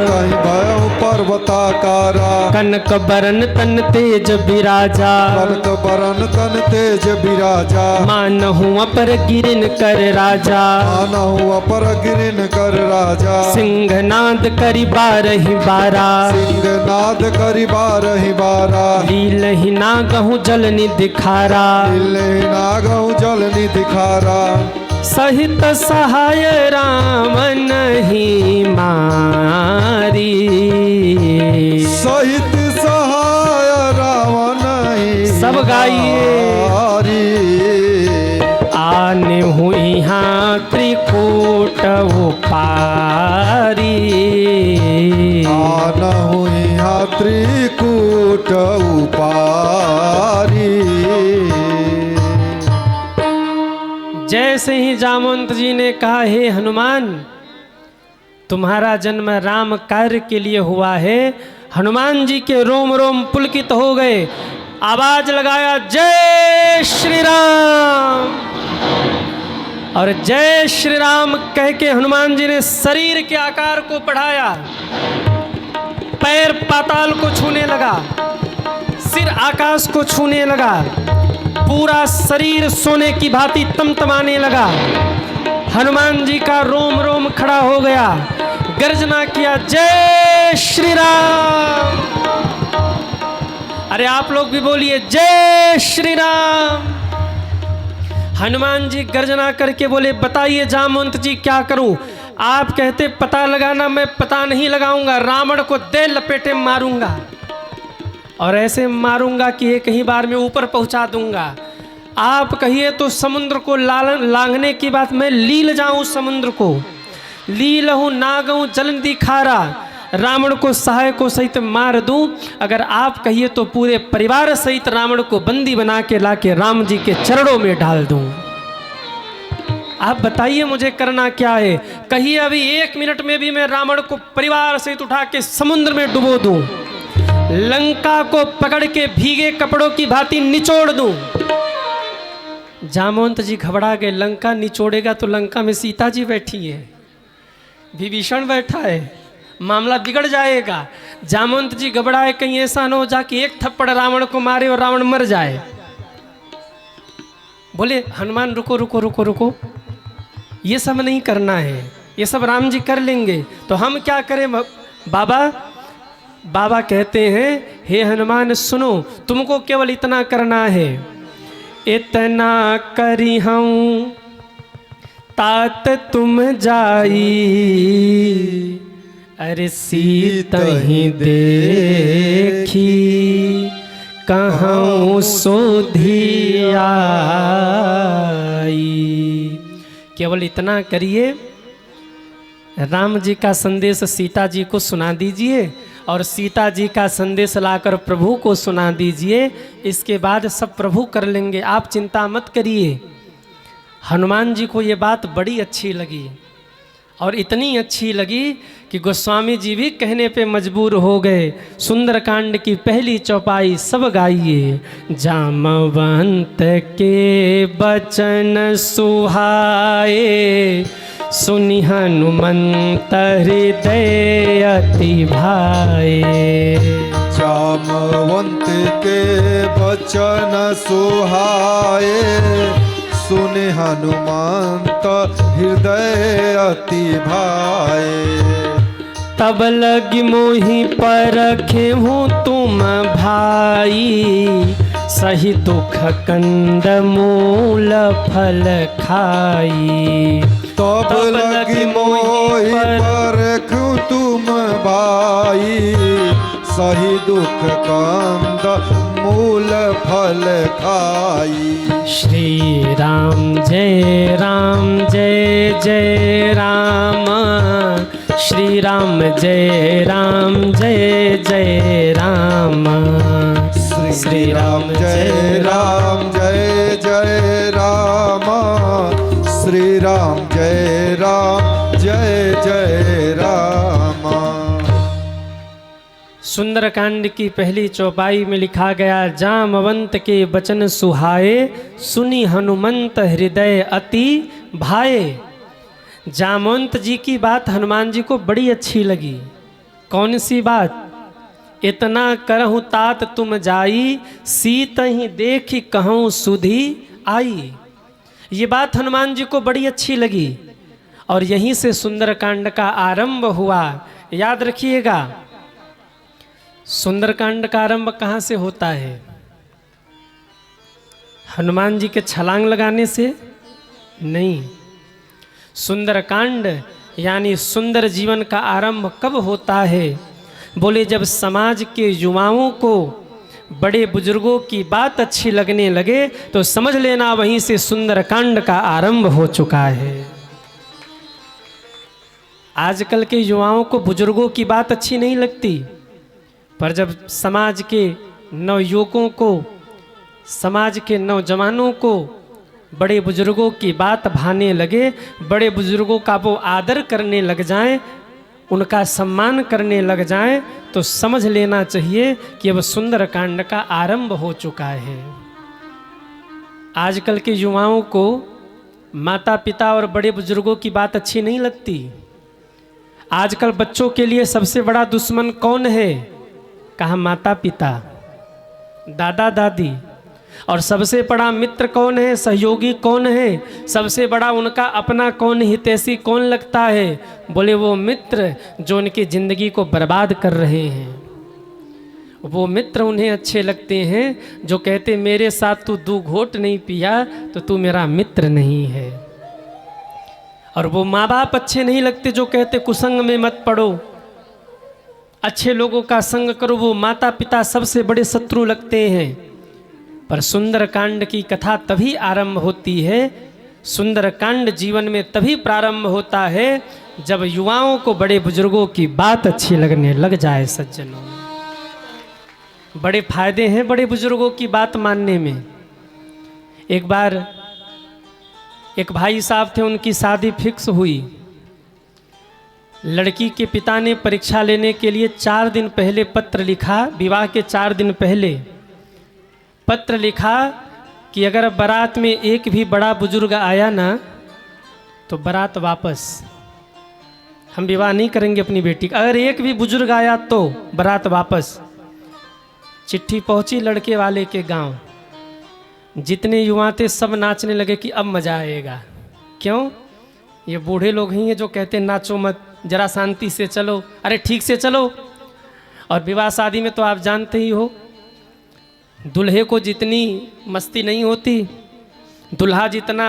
कहीं भयहु पर्वताकारा। कनक बरन तन तेज बिराजा, कनक बरन तन तेज बिराजा। मानहु अपर गिरिन कर राजा, मानहु अपर गिरिन कर राजा। सिंहनाद करि बारहि बारा, सिंहनाद करि बारहि बारा। लीलहि नागहु जल निधिखारा, लीलहि नागहु जल निधिखारा। सहित सहाय राम नहीं मारी, सहित सहाय राम नहीं सब गाइए। आने हुई यहाँ त्रिकूट उपारी, आनहु यहाँ त्रिकूट उपारी। जैसे ही जामवंत जी ने कहा, हे हनुमान तुम्हारा जन्म राम कार्य के लिए हुआ है, हनुमान जी के रोम रोम पुलकित हो गए। आवाज लगाया, जय श्री राम। और जय श्री राम कह के हनुमान जी ने शरीर के आकार को बढ़ाया, पैर पाताल को छूने लगा, सिर आकाश को छूने लगा, पूरा शरीर सोने की भांति तमतमाने लगा। हनुमान जी का रोम रोम खड़ा हो गया, गर्जना किया, जय श्री राम। अरे आप लोग भी बोलिए, जय श्री राम। हनुमान जी गर्जना करके बोले, बताइए जामवंत जी क्या करूं? आप कहते पता लगाना, मैं पता नहीं लगाऊंगा, रावण को दे लपेटे मारूंगा, और ऐसे मारूंगा कि एक ही बार में ऊपर पहुंचा दूंगा। आप कहिए तो समुद्र को लांघने की बात, मैं लील जाऊं समुद्र को, लीलहूं नागहूं जल दिखारा, रावण को सहाय को सहित मार दूं। अगर आप कहिए तो पूरे परिवार सहित रावण को बंदी बना के लाके राम जी के चरणों में डाल दूं। आप बताइए मुझे करना क्या है? कहिए अभी 1 मिनट में भी मैं रावण को परिवार सहित उठा के समुद्र में डुबो दूं, लंका को पकड़ के भीगे कपड़ों की भांति निचोड़ दूं। जामवंत जी घबरा गए, लंका निचोड़ेगा तो लंका में सीता जी बैठी है, विभीषण बैठा है, मामला बिगड़ जाएगा। जामवंत जी घबराए, कहीं ऐसा न हो जाके एक थप्पड़ रावण को मारे और रावण मर जाए। बोले हनुमान रुको रुको रुको रुको, ये सब नहीं करना है, ये सब राम जी कर लेंगे, तो हम क्या करें बाबा? बाबा कहते हैं, हे हनुमान सुनो, तुमको केवल इतना करना है, इतना करी हूँ तात तुम जाई, अरे सीत ही देखी कहूँ सोधी आई। केवल इतना करिए, राम जी का संदेश सीता जी को सुना दीजिए और सीता जी का संदेश लाकर प्रभु को सुना दीजिए। इसके बाद सब प्रभु कर लेंगे, आप चिंता मत करिए। हनुमान जी को ये बात बड़ी अच्छी लगी और इतनी अच्छी लगी कि गोस्वामी जी भी कहने पे मजबूर हो गए। सुंदरकांड की पहली चौपाई सब गाइए। जामवंत के बचन सुहाए, सुनि हनुमंत हृदय अति भाए। जामवंत के बचन सुहाए, सुनि हनुमंत हृदय अति भाए। तब लगी मोहि परखे हूँ तुम भाई, सही दुख कंद मूल फल खाई। तब लगी मोहि परखूं तुम भाई, सही दुख कंद मूल फल खाई। श्री राम जय राम जय जय राम, श्री राम जय राम जय जय राम। श्री राम जय राम जय जय राम, श्री राम जय राम जय जय राम। सुंदरकांड की पहली चौपाई में लिखा गया, जामवंत के बचन सुहाए, सुनि हनुमंत हृदय अति भाए। जामवंत जी की बात हनुमान जी को बड़ी अच्छी लगी। कौन सी बात? इतना करहु तात तुम जाई, सीत ही देखी कहूँ सुधी आई। ये बात हनुमान जी को बड़ी अच्छी लगी और यहीं से सुंदरकांड का आरंभ हुआ। याद रखिएगा, सुंदरकांड का आरंभ कहाँ से होता है? हनुमान जी के छलांग लगाने से नहीं। सुंदरकांड यानी सुंदर जीवन का आरंभ कब होता है? बोले जब समाज के युवाओं को बड़े बुजुर्गों की बात अच्छी लगने लगे तो समझ लेना वहीं से सुंदरकांड का आरंभ हो चुका है। आजकल के युवाओं को बुजुर्गों की बात अच्छी नहीं लगती, पर जब समाज के नवयुवकों को, समाज के नौजवानों को बड़े बुजुर्गों की बात भाने लगे, बड़े बुजुर्गों का वो आदर करने लग जाएं, उनका सम्मान करने लग जाएं, तो समझ लेना चाहिए कि अब सुंदरकांड का आरंभ हो चुका है। आजकल के युवाओं को माता पिता और बड़े बुजुर्गों की बात अच्छी नहीं लगती। आजकल बच्चों के लिए सबसे बड़ा दुश्मन कौन है? कहा माता पिता, दादा दादी। और सबसे बड़ा मित्र कौन है? सहयोगी कौन है? सबसे बड़ा उनका अपना कौन, हितैषी कौन लगता है? बोले वो मित्र जो उनकी जिंदगी को बर्बाद कर रहे हैं। वो मित्र उन्हें अच्छे लगते हैं जो कहते मेरे साथ तू 2 घोट नहीं पिया तो तू मेरा मित्र नहीं है। और वो माँ बाप अच्छे नहीं लगते जो कहते कुसंग में मत पड़ो, अच्छे लोगों का संग करो। वो माता पिता सबसे बड़े शत्रु लगते हैं। पर सुंदरकांड की कथा तभी आरंभ होती है, सुंदरकांड जीवन में तभी प्रारंभ होता है जब युवाओं को बड़े बुजुर्गों की बात अच्छी लगने लग जाए। सज्जनों, बड़े फायदे हैं बड़े बुजुर्गों की बात मानने में। एक बार एक भाई साहब थे, उनकी शादी फिक्स हुई। लड़की के पिता ने परीक्षा लेने के लिए 4 दिन पहले पत्र लिखा, विवाह के 4 दिन पहले पत्र लिखा कि अगर बारात में एक भी बड़ा बुजुर्ग आया ना तो बारात वापस, हम विवाह नहीं करेंगे अपनी बेटी का। अगर एक भी बुजुर्ग आया तो बारात वापस। चिट्ठी पहुंची लड़के वाले के गांव। जितने युवा थे सब नाचने लगे कि अब मजा आएगा। क्यों? ये बूढ़े लोग ही हैं जो कहते नाचो मत, जरा शांति से चलो, अरे ठीक से चलो। और विवाह शादी में तो आप जानते ही हो, दूल्हे को जितनी मस्ती नहीं होती, दूल्हा जितना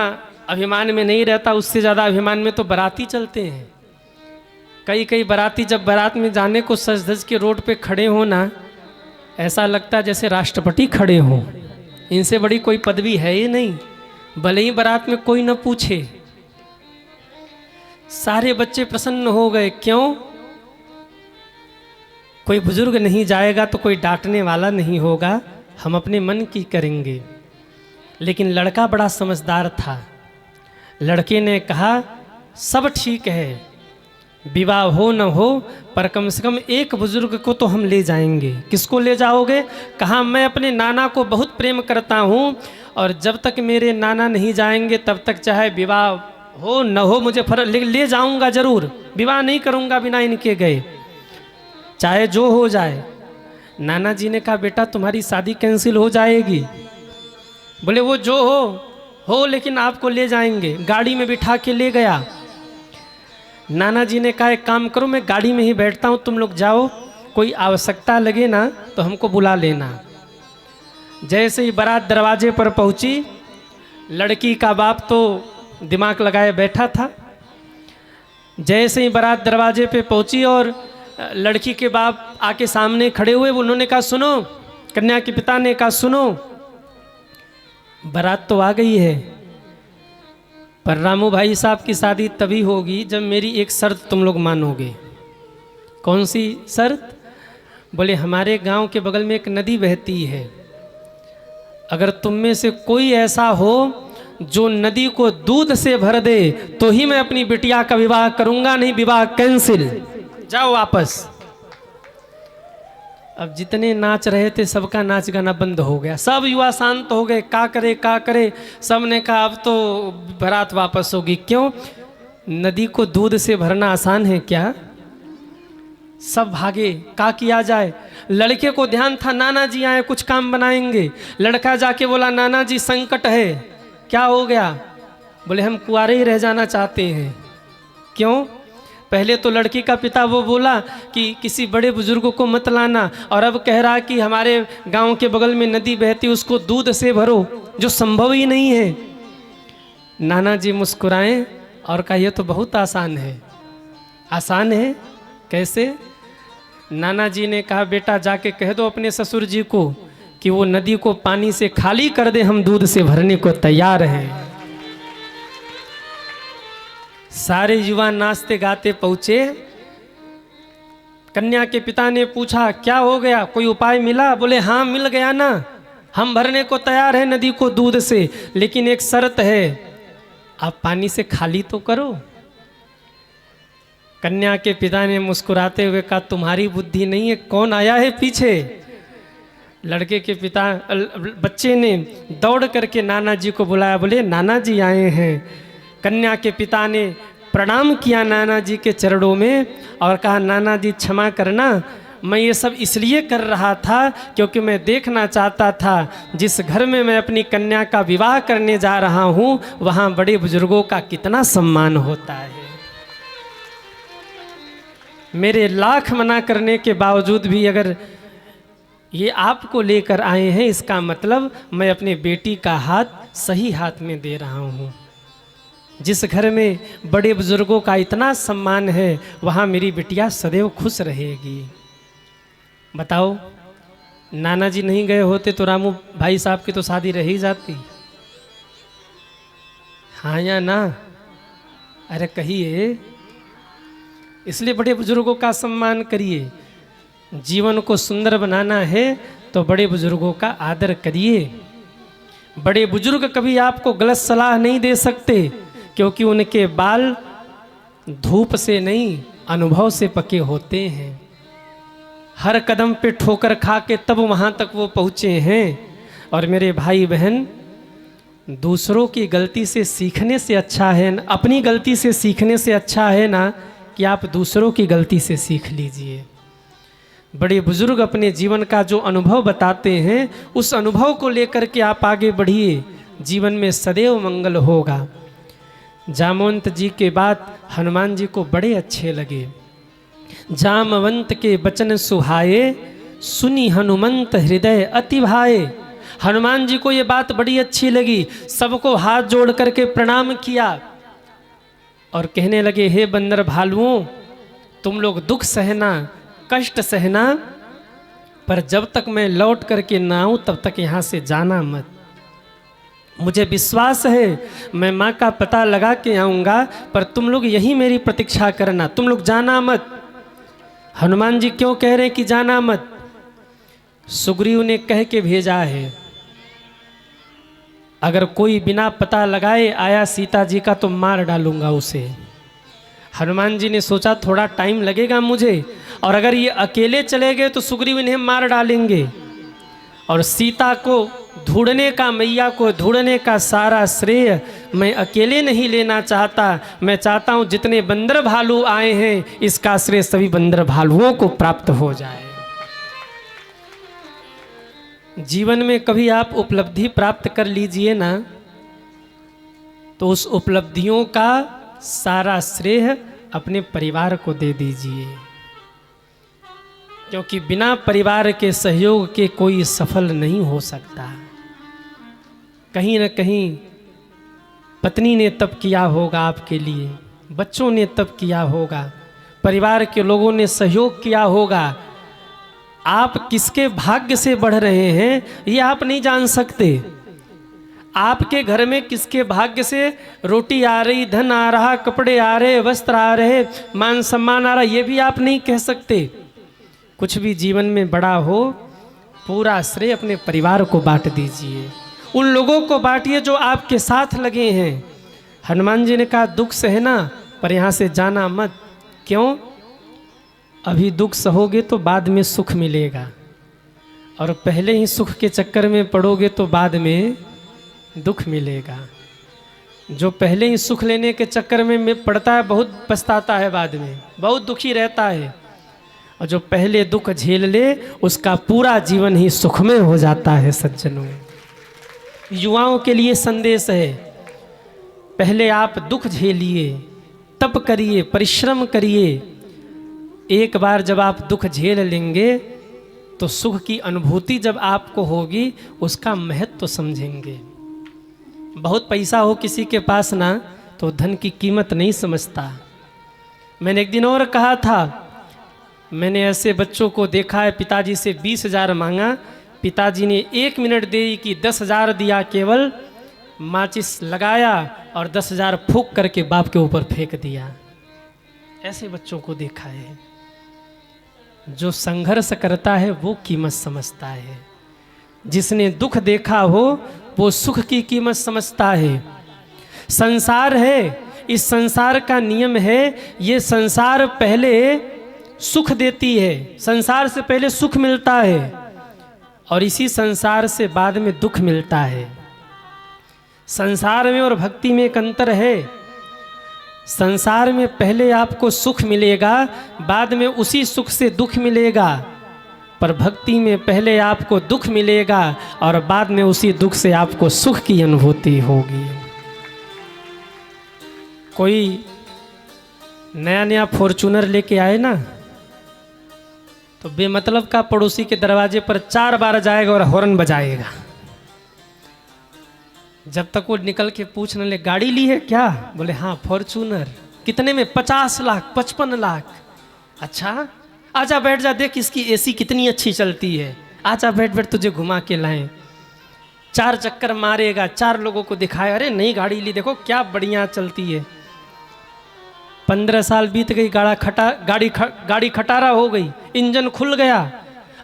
अभिमान में नहीं रहता, उससे ज़्यादा अभिमान में तो बाराती चलते हैं। कई कई बाराती जब बारात में जाने को सज धज के रोड पे खड़े हो ना, ऐसा लगता है जैसे राष्ट्रपति खड़े हों। इनसे बड़ी कोई पदवी है ही नहीं, भले ही बारात में कोई न पूछे। सारे बच्चे प्रसन्न हो गए। क्यों? कोई बुजुर्ग नहीं जाएगा तो कोई डांटने वाला नहीं होगा, हम अपने मन की करेंगे। लेकिन लड़का बड़ा समझदार था। लड़के ने कहा सब ठीक है, विवाह हो न हो पर कम से कम एक बुजुर्ग को तो हम ले जाएंगे। किसको ले जाओगे? कहा मैं अपने नाना को बहुत प्रेम करता हूँ और जब तक मेरे नाना नहीं जाएंगे तब तक चाहे विवाह हो न हो मुझे फर्क, ले जाऊंगा जरूर, विवाह नहीं करूंगा बिना इनके गए, चाहे जो हो जाए। नाना जी ने कहा बेटा तुम्हारी शादी कैंसिल हो जाएगी। बोले वो जो हो लेकिन आपको ले जाएंगे। गाड़ी में बिठा के ले गया। नाना जी ने कहा एक काम करो, मैं गाड़ी में ही बैठता हूँ, तुम लोग जाओ, कोई आवश्यकता लगे ना तो हमको बुला लेना। जैसे ही बारात दरवाजे पर पहुँची, लड़की का बाप तो दिमाग लगाए बैठा था। जैसे ही बारात दरवाजे पे पहुँची और लड़की के बाप आके सामने खड़े हुए, उन्होंने कहा सुनो, कन्या के पिता ने कहा सुनो, बारात तो आ गई है पर रामू भाई साहब की शादी तभी होगी जब मेरी एक शर्त तुम लोग मानोगे। कौन सी शर्त? बोले हमारे गांव के बगल में एक नदी बहती है, अगर तुम में से कोई ऐसा हो जो नदी को दूध से भर दे तो ही मैं अपनी बिटिया का विवाह करूंगा, नहीं विवाह कैंसिल, जाओ वापस। अब जितने नाच रहे थे सबका नाच गाना बंद हो गया, सब युवा शांत हो गए। का करे, सब ने कहा अब तो बारात वापस होगी। क्यों? नदी को दूध से भरना आसान है क्या? सब भागे, का किया जाए। लड़के को ध्यान था नाना जी आए कुछ काम बनाएंगे। लड़का जाके बोला नाना जी संकट है। क्या हो गया? बोले हम कुंवारे ही रह जाना चाहते हैं। क्यों? पहले तो लड़की का पिता वो बोला कि किसी बड़े बुजुर्ग को मत लाना, और अब कह रहा कि हमारे गांव के बगल में नदी बहती उसको दूध से भरो, जो संभव ही नहीं है। नाना जी मुस्कुराए और कहा यह तो बहुत आसान है। आसान है? कैसे? नाना जी ने कहा बेटा जाके कह दो अपने ससुर जी को कि वो नदी को पानी से खाली कर दे, हम दूध से भरने को तैयार हैं। सारे युवा नाचते गाते पहुंचे। कन्या के पिता ने पूछा क्या हो गया, कोई उपाय मिला? बोले हाँ मिल गया ना, हम भरने को तैयार है नदी को दूध से, लेकिन एक शर्त है, आप पानी से खाली तो करो। कन्या के पिता ने मुस्कुराते हुए कहा तुम्हारी बुद्धि नहीं है, कौन आया है पीछे? लड़के के पिता बच्चे ने दौड़ करके नाना जी को बुलाया। बोले नाना जी आए हैं। कन्या के पिता ने प्रणाम किया नाना जी के चरणों में और कहा नाना जी क्षमा करना, मैं ये सब इसलिए कर रहा था क्योंकि मैं देखना चाहता था जिस घर में मैं अपनी कन्या का विवाह करने जा रहा हूँ वहाँ बड़े बुजुर्गों का कितना सम्मान होता है। मेरे लाख मना करने के बावजूद भी अगर ये आपको लेकर आए हैं, इसका मतलब मैं अपने बेटी का हाथ सही हाथ में दे रहा हूँ। जिस घर में बड़े बुजुर्गों का इतना सम्मान है वहाँ मेरी बिटिया सदैव खुश रहेगी। बताओ, नाना जी नहीं गए होते तो रामू भाई साहब की तो शादी रह ही जाती। हाँ या ना? अरे कहिए। इसलिए बड़े बुजुर्गों का सम्मान करिए। जीवन को सुंदर बनाना है तो बड़े बुजुर्गों का आदर करिए। बड़े बुजुर्ग कभी आपको गलत सलाह नहीं दे सकते क्योंकि उनके बाल धूप से नहीं अनुभव से पके होते हैं। हर कदम पे ठोकर खा के तब वहाँ तक वो पहुँचे हैं। और मेरे भाई बहन, दूसरों की गलती से सीखने से अच्छा है, अपनी गलती से सीखने से अच्छा है ना कि आप दूसरों की गलती से सीख लीजिए। बड़े बुजुर्ग अपने जीवन का जो अनुभव बताते हैं उस अनुभव को लेकर के आप आगे बढ़िए, जीवन में सदैव मंगल होगा। जामवंत जी के बात हनुमान जी को बड़े अच्छे लगे। जामवंत के वचन सुहाए, सुनी हनुमंत हृदय अति भाए। हनुमान जी को ये बात बड़ी अच्छी लगी, सबको हाथ जोड़ करके प्रणाम किया और कहने लगे, हे बंदर भालुओं, तुम लोग दुख सहना, कष्ट सहना, पर जब तक मैं लौट करके ना आऊं तब तक यहाँ से जाना मत। मुझे विश्वास है मैं माँ का पता लगा के आऊँगा, पर तुम लोग यही मेरी प्रतीक्षा करना, तुम लोग जाना मत। हनुमान जी क्यों कह रहे कि जाना मत? सुग्रीव ने कह के भेजा है, अगर कोई बिना पता लगाए आया सीता जी का तो मार डालूंगा उसे। हनुमान जी ने सोचा थोड़ा टाइम लगेगा मुझे, और अगर ये अकेले चले गए तो सुग्रीव इन्हें मार डालेंगे, और सीता को ढूंढने का, मैया को ढूंढने का सारा श्रेय मैं अकेले नहीं लेना चाहता। मैं चाहता हूँ जितने बंदर भालू आए हैं इसका श्रेय सभी बंदर भालुओं को प्राप्त हो जाए। जीवन में कभी आप उपलब्धि प्राप्त कर लीजिए ना, तो उस उपलब्धियों का सारा श्रेय अपने परिवार को दे दीजिए, क्योंकि बिना परिवार के सहयोग के कोई सफल नहीं हो सकता। कहीं न कहीं पत्नी ने तप किया होगा आपके लिए, बच्चों ने तप किया होगा, परिवार के लोगों ने सहयोग किया होगा। आप किसके भाग्य से बढ़ रहे हैं ये आप नहीं जान सकते। आपके घर में किसके भाग्य से रोटी आ रही, धन आ रहा, कपड़े आ रहे, वस्त्र आ रहे, मान सम्मान आ रहा, ये भी आप नहीं कह सकते। कुछ भी जीवन में बड़ा हो, पूरा श्रेय अपने परिवार को बांट दीजिए, उन लोगों को बांटिए जो आपके साथ लगे हैं। हनुमान जी ने कहा दुख सहना, पर यहाँ से जाना मत। क्यों? अभी दुख सहोगे तो बाद में सुख मिलेगा, और पहले ही सुख के चक्कर में पड़ोगे तो बाद में दुख मिलेगा। जो पहले ही सुख लेने के चक्कर में पड़ता है बहुत पछताता है, बाद में बहुत दुखी रहता है, और जो पहले दुख झेल ले उसका पूरा जीवन ही सुखमय हो जाता है। सज्जनों, युवाओं के लिए संदेश है, पहले आप दुख झेलिए, तप करिए, परिश्रम करिए। एक बार जब आप दुख झेल लेंगे तो सुख की अनुभूति जब आपको होगी उसका महत्व तो समझेंगे। बहुत पैसा हो किसी के पास ना, तो धन की कीमत नहीं समझता। मैंने एक दिन और कहा था, मैंने ऐसे बच्चों को देखा है, पिताजी से 20,000 मांगा, पिताजी ने 1 मिनट देरी की 10,000 दिया, केवल माचिस लगाया और 10,000 फूंक करके बाप के ऊपर फेंक दिया। ऐसे बच्चों को देखा है। जो संघर्ष करता है वो कीमत समझता है, जिसने दुख देखा हो वो सुख की कीमत समझता है। संसार है, इस संसार का नियम है, ये संसार पहले सुख देती है, संसार से पहले सुख मिलता है, और इसी संसार से बाद में दुख मिलता है। संसार में और भक्ति में एक अंतर है। संसार में पहले आपको सुख मिलेगा, बाद में उसी सुख से दुख मिलेगा, पर भक्ति में पहले आपको दुख मिलेगा और बाद में उसी दुख से आपको सुख की अनुभूति होगी। कोई नया नया फॉर्चूनर लेके आए ना, तो बेमतलब का पड़ोसी के दरवाजे पर 4 बार जाएगा और हॉर्न बजाएगा। जब तक वो निकल के पूछने ले, गाड़ी ली है क्या? बोले हाँ फॉर्चूनर। कितने में? 50 लाख, 55 लाख। अच्छा आजा बैठ जा, देख इसकी एसी कितनी अच्छी चलती है, आजा बैठ बैठ तुझे घुमा के लाएं। 4 चक्कर मारेगा, 4 लोगों को दिखाए, अरे नई गाड़ी ली, देखो क्या बढ़िया चलती है। 15 साल बीत गई, गाड़ी खटारा हो गई, इंजन खुल गया,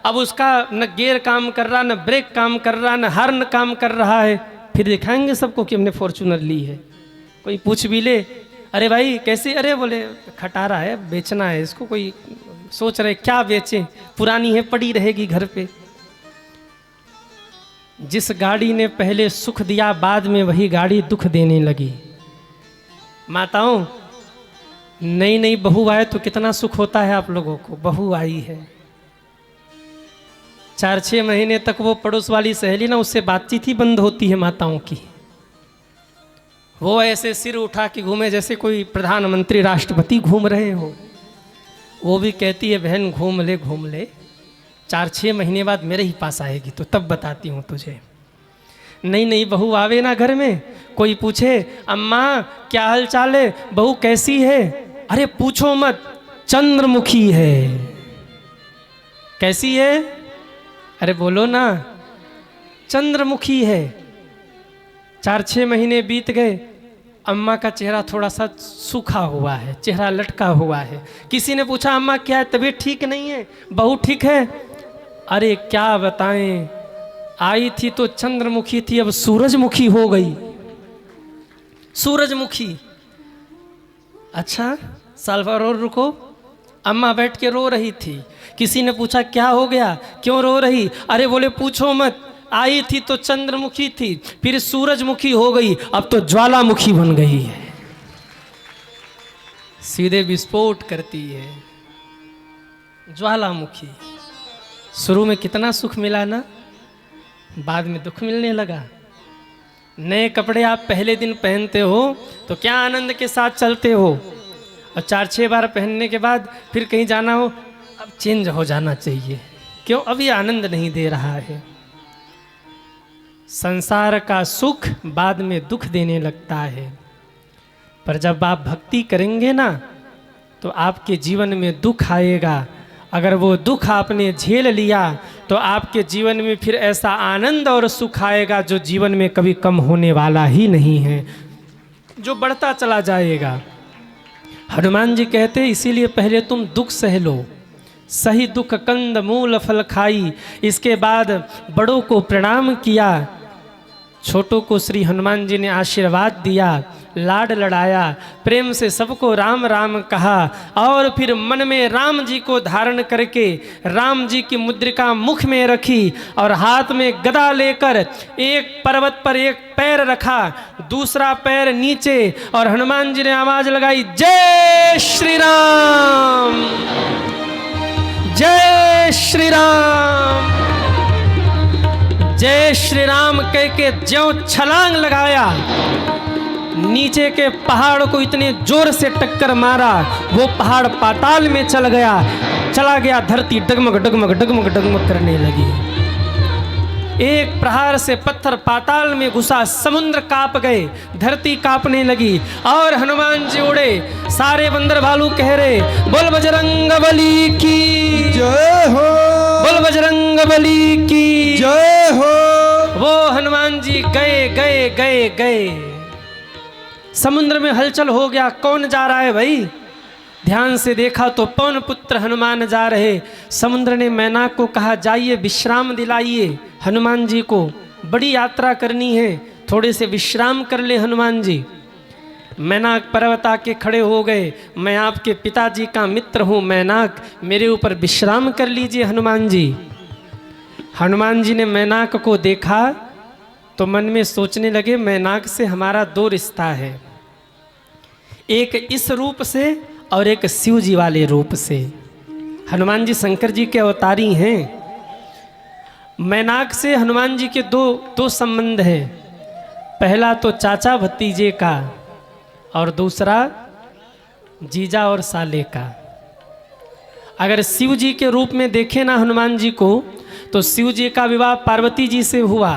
अब उसका न गियर काम कर रहा, न ब्रेक काम कर रहा, न हॉर्न काम कर रहा है। फिर दिखाएंगे सबको कि हमने फॉर्चूनर ली है। कोई पूछ भी ले, अरे भाई कैसे? अरे बोले खटारा है, बेचना है इसको। कोई सोच रहे क्या बेचें, पुरानी है, पड़ी रहेगी घर पे। जिस गाड़ी ने पहले सुख दिया, बाद में वही गाड़ी दुख देने लगी। माताओं, नई नई बहू आए तो कितना सुख होता है आप लोगों को। बहू आई है, 4-6 महीने तक वो पड़ोस वाली सहेली ना, उससे बातचीत ही बंद होती है माताओं की। वो ऐसे सिर उठा के घूमे जैसे कोई प्रधानमंत्री राष्ट्रपति घूम रहे हो। वो भी कहती है बहन घूम ले 4-6 महीने बाद मेरे ही पास आएगी तो तब बताती हूँ तुझे। नहीं बहू आवे ना घर में, कोई पूछे अम्मा क्या हाल चाल है, बहू कैसी है, अरे पूछो मत चंद्रमुखी है। कैसी है, अरे बोलो ना, चंद्रमुखी है। 4-6 महीने बीत गए, अम्मा का चेहरा थोड़ा सा सूखा हुआ है, चेहरा लटका हुआ है। किसी ने पूछा अम्मा क्या है, तबीयत ठीक नहीं है, बहू ठीक है, अरे क्या बताएं, आई थी तो चंद्रमुखी थी, अब सूरजमुखी हो गई। सूरजमुखी, अच्छा साल भर और रुको। अम्मा बैठ के रो रही थी, किसी ने पूछा क्या हो गया, क्यों रो रही, अरे बोले पूछो मत, आई थी तो चंद्रमुखी थी, फिर सूरजमुखी हो गई, अब तो ज्वालामुखी बन गई है, सीधे विस्फोट करती है। ज्वालामुखी, शुरू में कितना सुख मिला ना, बाद में दुख मिलने लगा। नए कपड़े आप पहले दिन पहनते हो तो क्या आनंद के साथ चलते हो, और 4-6 बार पहनने के बाद फिर कहीं जाना हो, अब चेंज हो जाना चाहिए, क्यों, अभी आनंद नहीं दे रहा है। संसार का सुख बाद में दुख देने लगता है, पर जब आप भक्ति करेंगे ना तो आपके जीवन में दुख आएगा। अगर वो दुख आपने झेल लिया तो आपके जीवन में फिर ऐसा आनंद और सुख आएगा जो जीवन में कभी कम होने वाला ही नहीं है, जो बढ़ता चला जाएगा। हनुमान जी कहते इसीलिए पहले तुम दुख सह लो, सही दुख कंद मूल फल खाई। इसके बाद बड़ों को प्रणाम किया, छोटों को श्री हनुमान जी ने आशीर्वाद दिया, लाड लड़ाया, प्रेम से सबको राम राम कहा, और फिर मन में राम जी को धारण करके राम जी की मुद्रिका मुख में रखी, और हाथ में गदा लेकर एक पर्वत पर एक पैर रखा, दूसरा पैर नीचे, और हनुमान जी ने आवाज लगाई, जय श्री राम, जय श्री राम, जय श्री राम कह के ज्यों छलांग लगाया, नीचे के पहाड़ को इतने जोर से टक्कर मारा, वो पहाड़ पाताल में चला गया, धरती डगमग डगमग डगमग डगमग करने लगी। एक प्रहार से पत्थर पाताल में घुसा, समुद्र कांप गए, धरती कांपने लगी, और हनुमान जी उड़े। सारे बंदर भालू कह रहे, बोल बजरंगबली की जय हो, बोल बजरंगबली की जय हो। वो हनुमान जी गए गए गए गए, समुद्र में हलचल हो गया, कौन जा रहा है भाई, ध्यान से देखा तो पवन पुत्र हनुमान जा रहे। समुद्र ने मैनाक को कहा, जाइए विश्राम दिलाइए हनुमान जी को, बड़ी यात्रा करनी है, थोड़े से विश्राम कर ले हनुमान जी। मैनाक पर्वत आके खड़े हो गए, मैं आपके पिताजी का मित्र हूँ मैनाक, मेरे ऊपर विश्राम कर लीजिए हनुमान जी। हनुमान जी ने मैनाक को देखा तो मन में सोचने लगे, मैनाक से हमारा 2 रिश्ता है, एक इस रूप से और एक शिव जी वाले रूप से। हनुमान जी शंकर जी के अवतारी हैं। मैनाक से हनुमान जी के दो संबंध हैं, पहला तो चाचा भतीजे का, और दूसरा जीजा और साले का। अगर शिव जी के रूप में देखें ना हनुमान जी को, तो शिव जी का विवाह पार्वती जी से हुआ,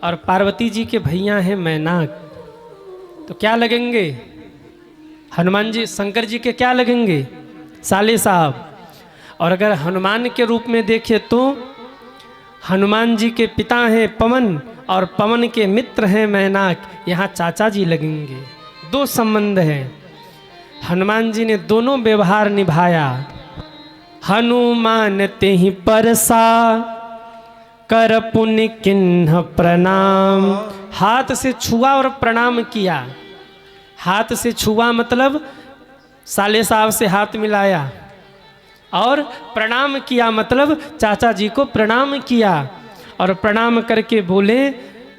और पार्वती जी के भैया हैं मैनाक, तो क्या लगेंगे हनुमान जी, शंकर जी के क्या लगेंगे, साले साहब। और अगर हनुमान के रूप में देखें तो हनुमान जी के पिता हैं पवन, और पवन के मित्र हैं मैनाक, यहाँ चाचा जी लगेंगे। 2 संबंध हैं। हनुमान जी ने दोनों व्यवहार निभाया। हनुमान तेहि परसा कर पुण्य किन्ह प्रणाम, हाथ से छुआ और प्रणाम किया। हाथ से छुआ मतलब साले साहब से हाथ मिलाया, और प्रणाम किया मतलब चाचा जी को प्रणाम किया, और प्रणाम करके बोले,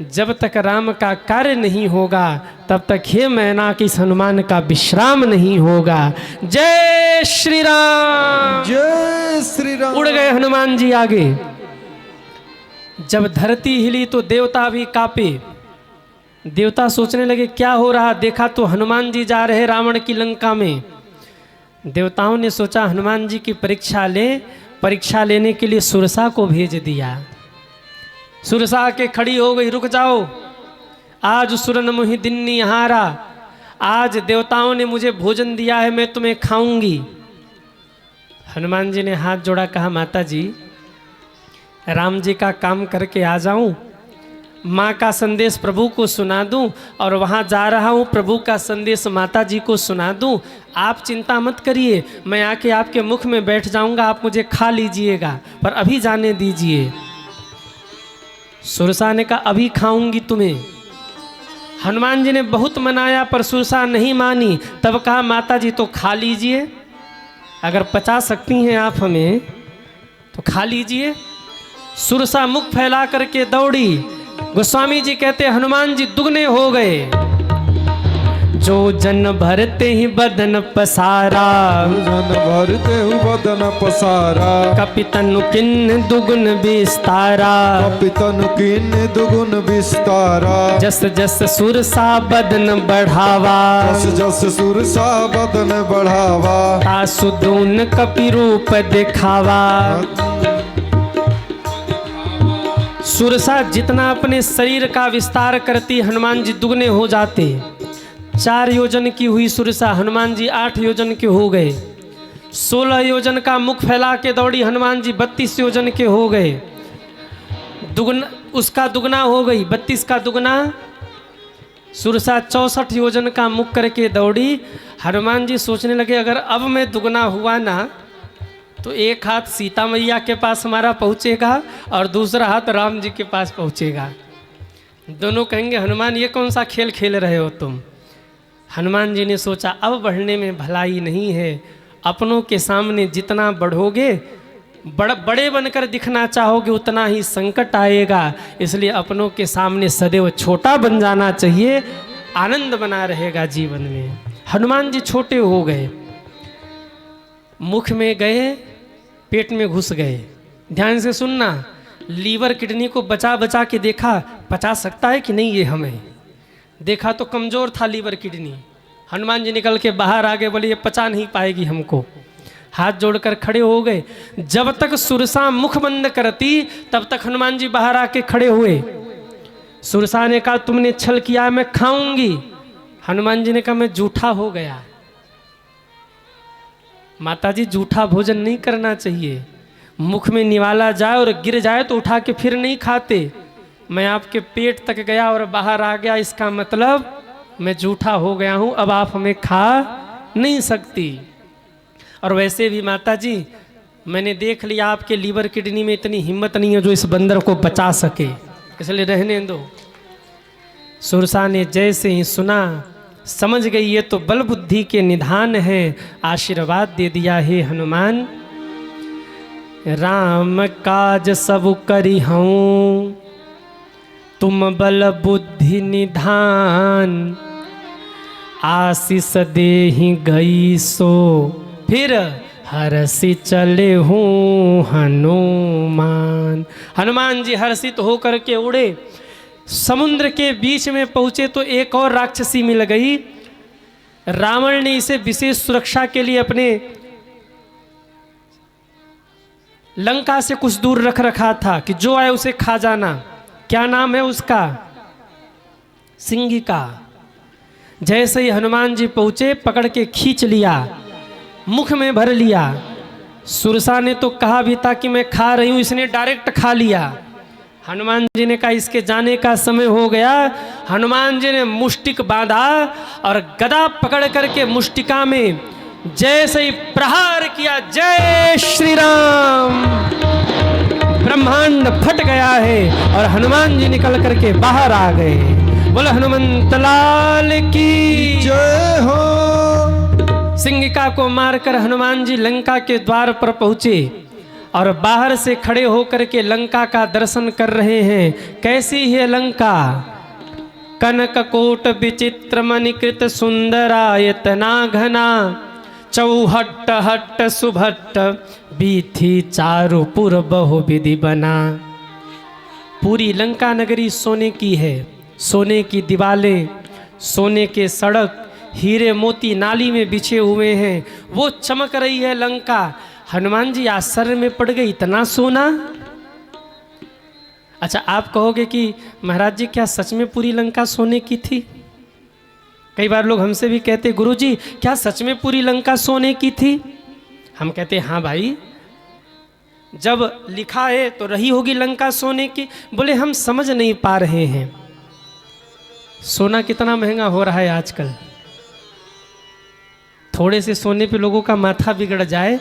जब तक राम का कार्य नहीं होगा तब तक हे मैनाक इस हनुमान का विश्राम नहीं होगा। जय श्री राम, जय श्री राम। उड़ गए हनुमान जी आगे। जब धरती हिली तो देवता भी कांपे। देवता सोचने लगे क्या हो रहा, देखा तो हनुमान जी जा रहे रावण की लंका में। देवताओं ने सोचा हनुमान जी की परीक्षा ले, परीक्षा लेने के लिए सुरसा को भेज दिया। सुरसा आके खड़ी हो गई, रुक जाओ, आज सुरन मुहि दिन्नी हारा, आज देवताओं ने मुझे भोजन दिया है, मैं तुम्हें खाऊंगी। हनुमान जी ने हाथ जोड़ा, कहा माता जी राम जी का काम करके आ जाऊं, माँ का संदेश प्रभु को सुना दूं, और वहाँ जा रहा हूँ प्रभु का संदेश माता जी को सुना दूं, आप चिंता मत करिए, मैं आके आपके मुख में बैठ जाऊंगा, आप मुझे खा लीजिएगा, पर अभी जाने दीजिए। सुरसा ने कहा अभी खाऊंगी तुम्हें। हनुमान जी ने बहुत मनाया पर सुरसा नहीं मानी, तब कहा माता जी तो खा लीजिए, अगर पचा सकती हैं आप हमें तो खा लीजिए। सुरसा मुख फैला करके दौड़ी। गोस्वामी जी कहते हनुमान जी दुगने हो गए। जो जन भरते ही बदन पसारा, जन भरते हु बदन पसारा, कपितनु किन्न दुगुन विस्तारा, कपितनु किन्न दुगुन विस्तारा, जस जस सुरसा बदन बढ़ावा, जस जस सुरसा बदन बढ़ावा, तासु दून कपि रूप दिखावा। सुरसा जितना अपने शरीर का विस्तार करती हनुमान जी दुगने हो जाते। 4 योजन की हुई सुरसा, हनुमान जी 8 योजन के हो गए। 16 योजन का मुख फैला के दौड़ी हनुमान जी 32 योजन के हो गए। दुगना उसका दुगना हो गई, 32 का दुगना। सुरसा 64 योजन का मुख करके दौड़ी। हनुमान जी सोचने लगे अगर अब मैं दुगना हुआ ना तो एक हाथ सीता मैया के पास हमारा पहुँचेगा और दूसरा हाथ राम जी के पास पहुँचेगा। दोनों कहेंगे हनुमान ये कौन सा खेल खेल रहे हो तुम। हनुमान जी ने सोचा अब बढ़ने में भलाई नहीं है, अपनों के सामने जितना बढ़ोगे, बड़े बनकर दिखना चाहोगे उतना ही संकट आएगा, इसलिए अपनों के सामने सदैव छोटा बन जाना चाहिए, आनंद बना रहेगा जीवन में। हनुमान जी छोटे हो गए, मुख में गए, पेट में घुस गए। ध्यान से सुनना, लीवर किडनी को बचा बचा के देखा, पचा सकता है कि नहीं ये हमें। देखा तो कमज़ोर था लीवर किडनी। हनुमान जी निकल के बाहर आ गए, बोले ये पचा नहीं पाएगी हमको। हाथ जोड़कर खड़े हो गए। जब तक सुरसा मुख बंद करती तब तक हनुमान जी बाहर आके खड़े हुए। सुरसा ने कहा तुमने छल किया, मैं खाऊंगी। हनुमान जी ने कहा मैं जूठा हो गया। माता जी जूठा भोजन नहीं करना चाहिए, मुख में निवाला जाए और गिर जाए तो उठा के फिर नहीं खाते। मैं आपके पेट तक गया और बाहर आ गया, इसका मतलब मैं जूठा हो गया हूँ, अब आप हमें खा नहीं सकती। और वैसे भी माता जी मैंने देख लिया आपके लीवर किडनी में इतनी हिम्मत नहीं है जो इस बंदर को बचा सके, इसलिए रहने दो। सुरसा ने जैसे ही सुना समझ गई ये तो बल बुद्धि के निधान है, आशीर्वाद दे दिया है हनुमान। राम काज सब करी हूँ, तुम बल बुद्धि निधान, आशीष देहि गई सो, फिर हर्षि चले हूँ हनुमान। हनुमान जी हर्षित होकर के उड़े, समुद्र के बीच में पहुंचे तो एक और राक्षसी मिल गई। रावण ने इसे विशेष सुरक्षा के लिए अपने लंका से कुछ दूर रख रखा था कि जो आए उसे खा जाना। क्या नाम है उसका? सिंगिका। जैसे ही हनुमान जी पहुंचे पकड़ के खींच लिया, मुख में भर लिया। सुरसा ने तो कहा भी था कि मैं खा रही हूं, इसने डायरेक्ट खा लिया। हनुमान जी ने कहा इसके जाने का समय हो गया। हनुमान जी ने मुष्टिक बांधा और गदा पकड़ करके मुष्टिका में जैसे ही प्रहार किया, जय श्री राम, ब्रह्मांड फट गया है और हनुमान जी निकल करके बाहर आ गए। बोले हनुमंत लाल की जय हो। सिंगिका को मारकर हनुमान जी लंका के द्वार पर पहुंचे और बाहर से खड़े होकर के लंका का दर्शन कर रहे हैं। कैसी है लंका? कनक कोट विचित्र मणिकृत सुंदरायतना घना, चौहट्ट हट्ट सुभट्ट बीथी चारुपुर बहु विधि बना। पूरी लंका नगरी सोने की है, सोने की दीवारें, सोने के सड़क, हीरे मोती नाली में बिछे हुए हैं, वो चमक रही है लंका। हनुमान जी आश्चर्य में पड़ गए, इतना सोना। अच्छा, आप कहोगे कि महाराज जी क्या सच में पूरी लंका सोने की थी? कई बार लोग हमसे भी कहते, गुरुजी क्या सच में पूरी लंका सोने की थी? हम कहते हाँ भाई, जब लिखा है तो रही होगी लंका सोने की। बोले हम समझ नहीं पा रहे हैं, सोना कितना महंगा हो रहा है आजकल। थोड़े से सोने पे लोगों का माथा बिगड़ जाए,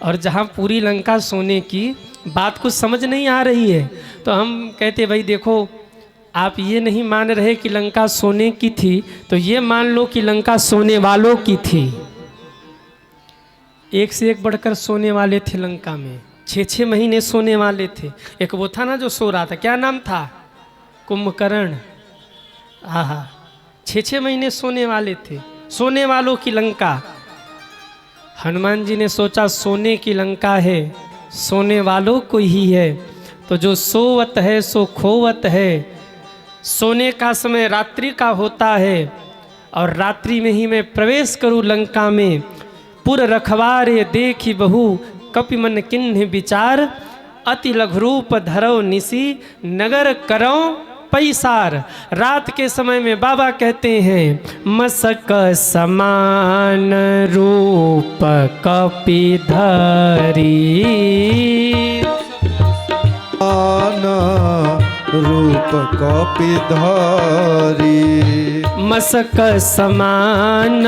और जहाँ पूरी लंका सोने की, बात कुछ समझ नहीं आ रही है। तो हम कहते भाई देखो, आप ये नहीं मान रहे कि लंका सोने की थी, तो ये मान लो कि लंका सोने वालों की थी। एक से एक बढ़कर सोने वाले थे लंका में, 6-6 महीने सोने वाले थे। एक वो था ना जो सो रहा था, क्या नाम था? कुंभकर्ण। आहा, 6-6 महीने सोने वाले थे, सोने वालों की लंका। हनुमान जी ने सोचा सोने की लंका है, सोने वालों को ही है, तो जो सोवत है सो खोवत है। सोने का समय रात्रि का होता है, और रात्रि में ही मैं प्रवेश करूं लंका में। पुर रखवारे देखी बहु, कपि मन किन्ह विचार। अति लघु रूप धरो निसी, नगर करो पैसार। रात के समय में बाबा कहते हैं, मसक समान रूप कपि धरी। रूप कपि धरी। मसक समान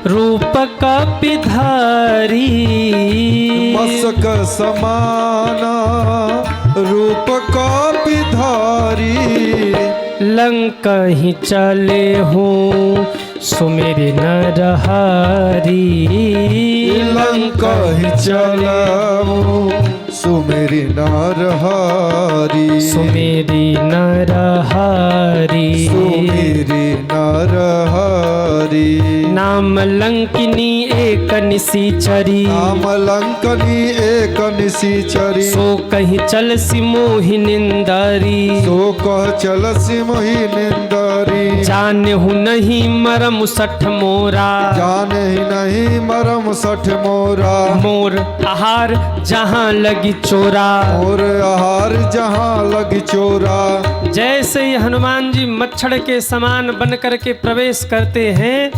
रूप कपि धरी। मसक समान रूप कपि धरी। लंकहि चले हूँ सुमेरि नर हरि। लंकहि चलऊ सुमेरि नर हरि। सुमेरि नर हरि। सुमेरि नर हरि। नाम लंकिनी एक निसीचरी। नाम लंकनी एक निसीचरी। सो कहीं चल सी मोहि निंदरी। सो कह चल सी मोहि निंदरी। जाने हूँ नहीं मरम सठ मोरा। जाने ही नहीं मरम सठ मोरा। मोर आहार जहाँ लगी चोरा। मोर आहार जहाँ लगी चोरा। जैसे ही हनुमान जी मच्छर के समान बन करके प्रवेश करते हैं,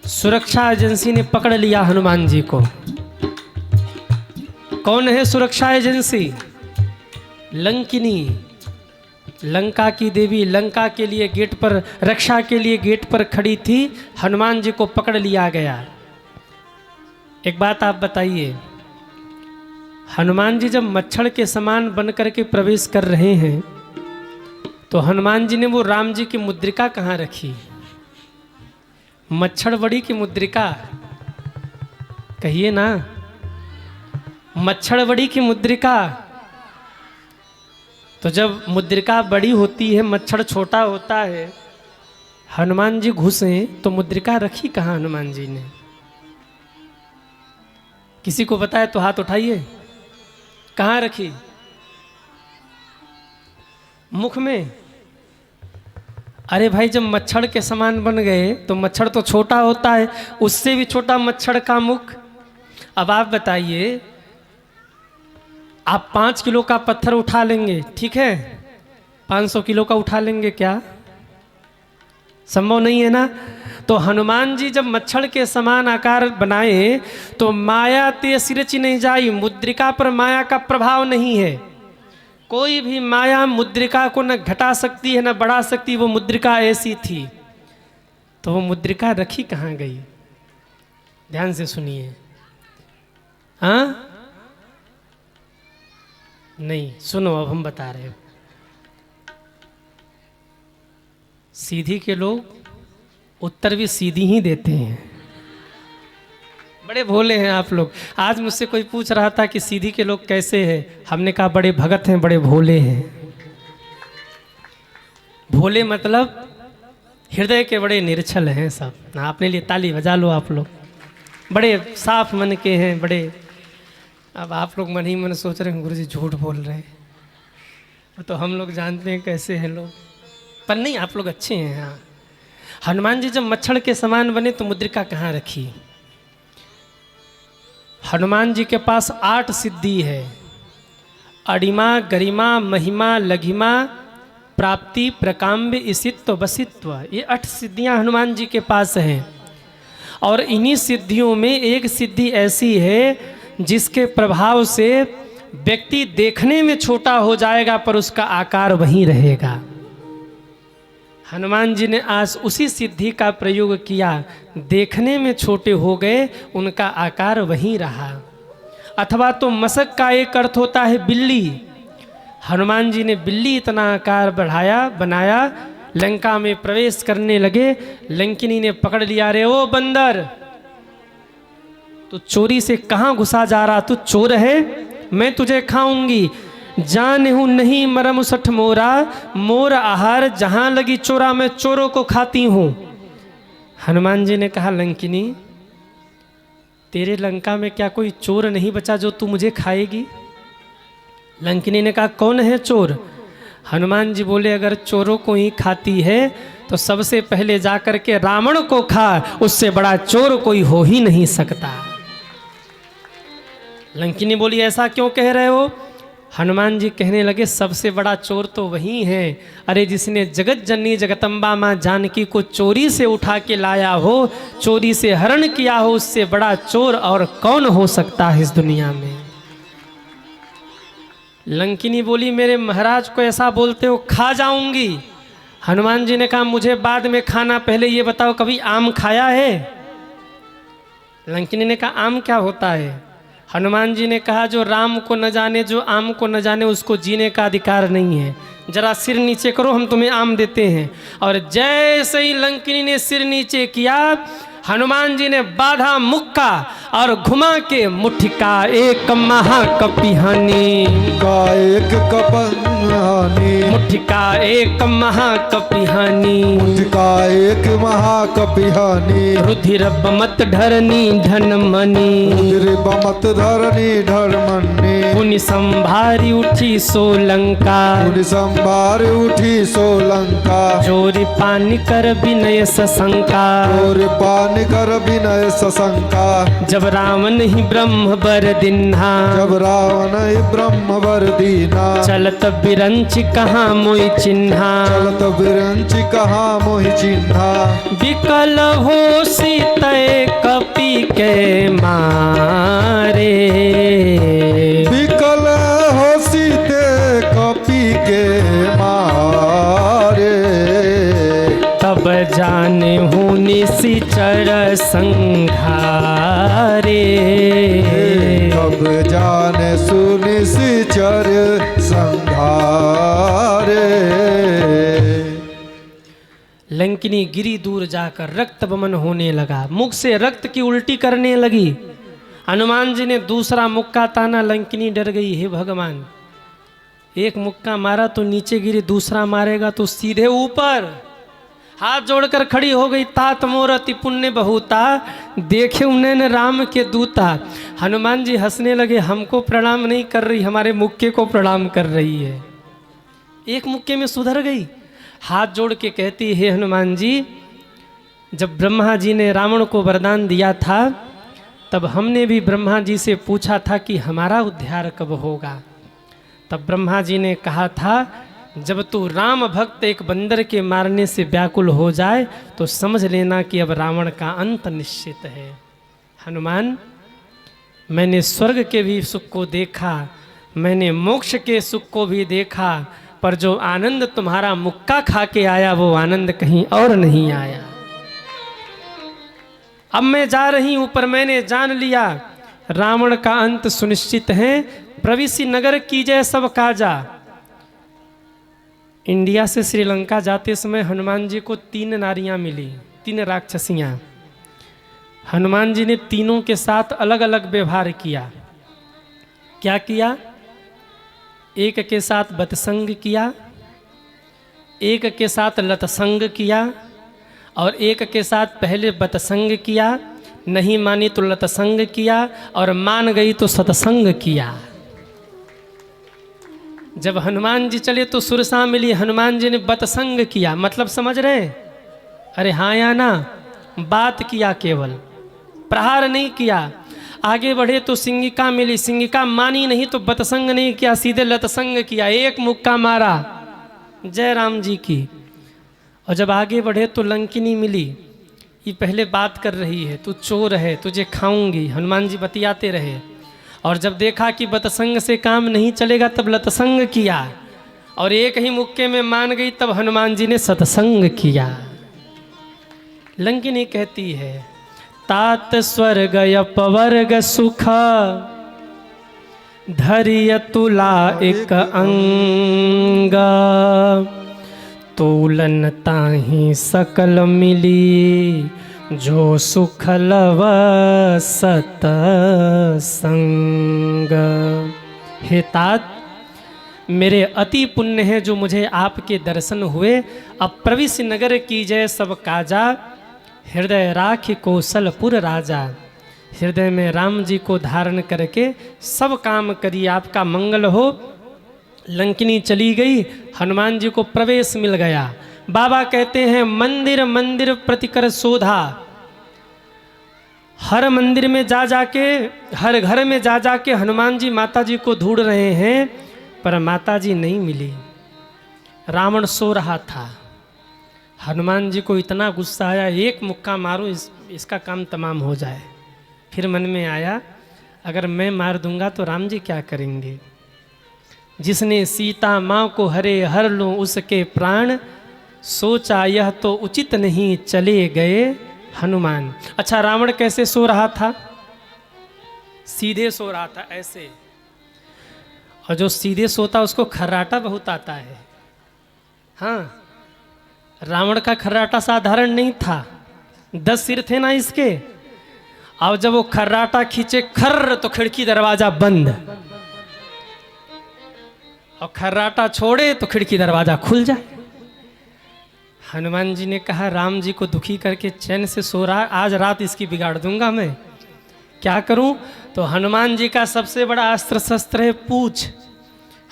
सुरक्षा एजेंसी ने पकड़ लिया हनुमान जी को। कौन है सुरक्षा एजेंसी? लंकिनी, लंका की देवी। लंका के लिए गेट पर, रक्षा के लिए गेट पर खड़ी थी। हनुमान जी को पकड़ लिया गया। एक बात आप बताइए, हनुमान जी जब मच्छर के समान बनकर के प्रवेश कर रहे हैं, तो हनुमान जी ने वो राम जी की मुद्रिका कहाँ रखी? मच्छर बड़ी की मुद्रिका, कहिए ना, मच्छर बड़ी की मुद्रिका। तो जब मुद्रिका बड़ी होती है, मच्छर छोटा होता है, हनुमान जी घुसे तो मुद्रिका रखी कहाँ हनुमान जी ने? किसी को पता है तो हाथ उठाइए। कहाँ रखी? मुख में? अरे भाई, जब मच्छर के समान बन गए तो मच्छर तो छोटा होता है, उससे भी छोटा मच्छर का मुख। अब आप बताइए, आप 5 किलो का पत्थर उठा लेंगे, ठीक है, 500 किलो का उठा लेंगे क्या? संभव नहीं है ना। तो हनुमान जी जब मच्छर के समान आकार बनाए तो माया ते सिरचि नहीं जाई। मुद्रिका पर माया का प्रभाव नहीं है। कोई भी माया मुद्रिका को न घटा सकती है न बढ़ा सकती। वो मुद्रिका ऐसी थी। तो वो मुद्रिका रखी कहाँ गई? ध्यान से सुनिए। हाँ, नहीं सुनो, अब हम बता रहे हैं। सीधी के लोग उत्तर भी सीधी ही देते हैं। बड़े भोले हैं आप लोग। आज मुझसे कोई पूछ रहा था कि सीधी के लोग कैसे हैं, हमने कहा बड़े भगत हैं, बड़े भोले हैं। भोले मतलब हृदय के बड़े निर्छल हैं सब। ना, अपने लिए ताली बजा लो आप लोग। बड़े साफ मन के हैं, बड़े। अब आप लोग मन ही मन सोच रहे हैं गुरुजी झूठ बोल रहे हैं। तो हम लोग जानते हैं कैसे हैं लोग, पर नहीं, आप लोग अच्छे हैं। हाँ, हनुमान जी जब मच्छर के समान बने तो मुद्रिका कहाँ रखी? हनुमान जी के पास 8 सिद्धि है। अडिमा, गरिमा, महिमा, लघिमा, प्राप्ति, प्रकाम्य, इसित्व, वसित्व, ये 8 सिद्धियां हनुमान जी के पास हैं। और इन्हीं सिद्धियों में एक सिद्धि ऐसी है जिसके प्रभाव से व्यक्ति देखने में छोटा हो जाएगा पर उसका आकार वहीं रहेगा। हनुमान जी ने आज उसी सिद्धि का प्रयोग किया, देखने में छोटे हो गए, उनका आकार वहीं रहा। अथवा तो मशक का एक अर्थ होता है बिल्ली। हनुमान जी ने बिल्ली इतना आकार बनाया, लंका में प्रवेश करने लगे, लंकिनी ने पकड़ लिया, रे ओ बंदर, तू चोरी से कहाँ घुसा जा रहा? तू चोर है, मैं तुझे खाऊंगी। जानहु नहीं मरम सठ मोरा, मोर आहार जहां लगी चोरा, मैं चोरों को खाती हूं। हनुमान जी ने कहा, लंकिनी, तेरे लंका में क्या कोई चोर नहीं बचा जो तू मुझे खाएगी? लंकिनी ने कहा, कौन है चोर? हनुमान जी बोले, अगर चोरों को ही खाती है तो सबसे पहले जाकर के रावण को खा, उससे बड़ा चोर कोई हो ही नहीं सकता। लंकिनी बोली, ऐसा क्यों कह रहे हो? हनुमान जी कहने लगे, सबसे बड़ा चोर तो वही है, अरे जिसने जगत जननी जगदम्बा माँ जानकी को चोरी से उठा के लाया हो, चोरी से हरण किया हो, उससे बड़ा चोर और कौन हो सकता है इस दुनिया में। लंकिनी बोली, मेरे महाराज को ऐसा बोलते हो, खा जाऊंगी। हनुमान जी ने कहा, मुझे बाद में खाना, पहले ये बताओ कभी आम खाया है? लंकिनी ने कहा, आम क्या होता है? हनुमान जी ने कहा, जो राम को न जाने, जो आम को न जाने, उसको जीने का अधिकार नहीं है। जरा सिर नीचे करो, हम तुम्हें आम देते हैं। और जैसे ही लंकिनी ने सिर नीचे किया, हनुमान जी ने बाधा मुक्का और घुमा के मुठिका एक महाकपिहानी, एक कपहानी, मुठिका एक महाकपिहानी, मुठिका एक महाकपिहानी, रुधिर बमत ढरनी धन मनी, रुधिर बमत धरनी धर्मनी, पुनि संभारी उठी सोलंका, पुनि संभार उठी सोलंका, चोरी पानी कर विनय सशंका, चोर पान कर विनय सशंका, जब रावण ही ब्रह्म बर दिन्हा, जब रावण ब्रह्म वर दीना, चलत बिरंच कहाँ मोहि चिन्हा, चलत बिरंच कहाँ मोहि चिन्हा, विकल हो सीतय कपि के मारे, विकल हो सीते कपि के मारे, तब जाने हूँ निशिचर संघारे, तब जाने सुनिशिचर संघारे। लंकिनी गिरी दूर जाकर रक्त बमन होने लगा, मुख से रक्त की उल्टी करने लगी। हनुमान जी ने दूसरा मुक्का ताना, लंकिनी डर गई, हे भगवान, एक मुक्का मारा तो नीचे गिरी, दूसरा मारेगा तो सीधे ऊपर। हाथ जोड़कर खड़ी हो गई, तात मोर अति पुण्य बहुता, देखे उन्हें राम के दूता। हनुमान जी हंसने लगे, हमको प्रणाम नहीं कर रही, हमारे मुक्के को प्रणाम कर रही है। एक मुक्के में सुधर गई, हाथ जोड़ के कहती, हे हनुमान जी, जब ब्रह्मा जी ने रावण को वरदान दिया था, तब हमने भी ब्रह्मा जी से पूछा था कि हमारा उद्धार कब होगा। तब ब्रह्मा जी ने कहा था, जब तू राम भक्त एक बंदर के मारने से व्याकुल हो जाए तो समझ लेना कि अब रावण का अंत निश्चित है। हनुमान, मैंने स्वर्ग के भी सुख को देखा, मैंने मोक्ष के सुख को भी देखा, पर जो आनंद तुम्हारा मुक्का खा के आया वो आनंद कहीं और नहीं आया। अब मैं जा रही हूं, पर मैंने जान लिया रावण का अंत सुनिश्चित है। प्रविशि नगर कीजय सब काजा। इंडिया से श्रीलंका जाते समय हनुमान जी को 3 नारियां मिली, 3 राक्षसियां। हनुमान जी ने तीनों के साथ अलग अलग व्यवहार किया। क्या किया? एक के साथ बतसंग किया, एक के साथ लतसंग किया, और एक के साथ पहले बतसंग किया, नहीं मानी तो लतसंग किया, और मान गई तो सतसंग किया। जब हनुमान जी चले तो सुरसा मिली, हनुमान जी ने बतसंग किया, मतलब समझ रहे हैं? अरे हाँ या ना, बात किया केवल, प्रहार नहीं किया। आगे बढ़े तो सिंगिका मिली, सिंगिका मानी नहीं तो बतसंग नहीं किया, सीधे लतसंग किया, एक मुक्का मारा, जय राम जी की। और जब आगे बढ़े तो लंकिनी मिली, ये पहले बात कर रही है, तू चोर है, तुझे खाऊंगी, हनुमान जी बतियाते रहे। और जब देखा कि बतसंग से काम नहीं चलेगा तब लतसंग किया, और एक ही मुक्के में मान गई तब हनुमान जी ने सतसंग किया। लंकिनी कहती है, तात स्वर्ग अपवर्ग सुख धरिय तुला एक अंग, तूलन ताहि सकल मिली, जो सुख लव सतसंग। हे तात, मेरे अति पुण्य है जो मुझे आपके दर्शन हुए। अब प्रविश नगर की जय सब काजा, हृदय राखि कौशलपुर राजा। हृदय में राम जी को धारण करके सब काम करिए, आपका मंगल हो। लंकिनी चली गई, हनुमान जी को प्रवेश मिल गया। बाबा कहते हैं, मंदिर मंदिर प्रतिकर शोधा, हर मंदिर में जा जाके, हर घर में जा जाके हनुमान जी माता जी को ढूंढ रहे हैं, पर माता जी नहीं मिली। रावण सो रहा था, हनुमान जी को इतना गुस्सा आया, एक मुक्का मारो, इसका काम तमाम हो जाए। फिर मन में आया, अगर मैं मार दूंगा तो राम जी क्या करेंगे। जिसने सीता माँ को हरे हर लूं उसके प्राण, सोचा यह तो उचित नहीं, चले गए हनुमान। अच्छा, रावण कैसे सो रहा था? सीधे सो रहा था, ऐसे। और जो सीधे सोता उसको खर्राटा बहुत आता है। हाँ, रावण का खर्राटा साधारण नहीं था, 10 सिर थे ना इसके। और जब वो खर्राटा खींचे खर्र, तो खिड़की दरवाजा बंद, और खर्राटा छोड़े तो खिड़की दरवाजा खुल जाए। हनुमान जी ने कहा, राम जी को दुखी करके चैन से सो रहा, आज रात इसकी बिगाड़ दूंगा मैं, क्या करूं? तो हनुमान जी का सबसे बड़ा अस्त्र शस्त्र है पूछ।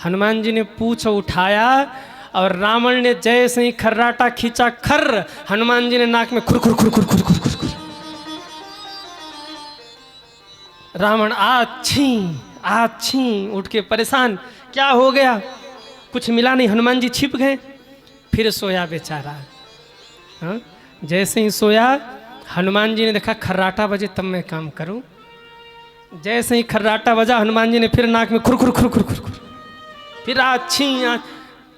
हनुमान जी ने पूछ उठाया, और रावण ने जैसे ही खर्राटा खींचा, खर्र, हनुमान जी ने नाक में खुर खुर खुर खुर खुर खुर खुर खुर। रावण आछी उठ के परेशान, क्या हो गया? कुछ मिला नहीं, हनुमान जी छिप गए। फिर सोया बेचारा। हाँ? जैसे ही सोया, हनुमान जी ने देखा खर्राटा बजे तब मैं काम करूं। जैसे ही खर्राटा बजा, हनुमान जी ने फिर नाक में खुर खुर खुर खुर खुर खुर। फिर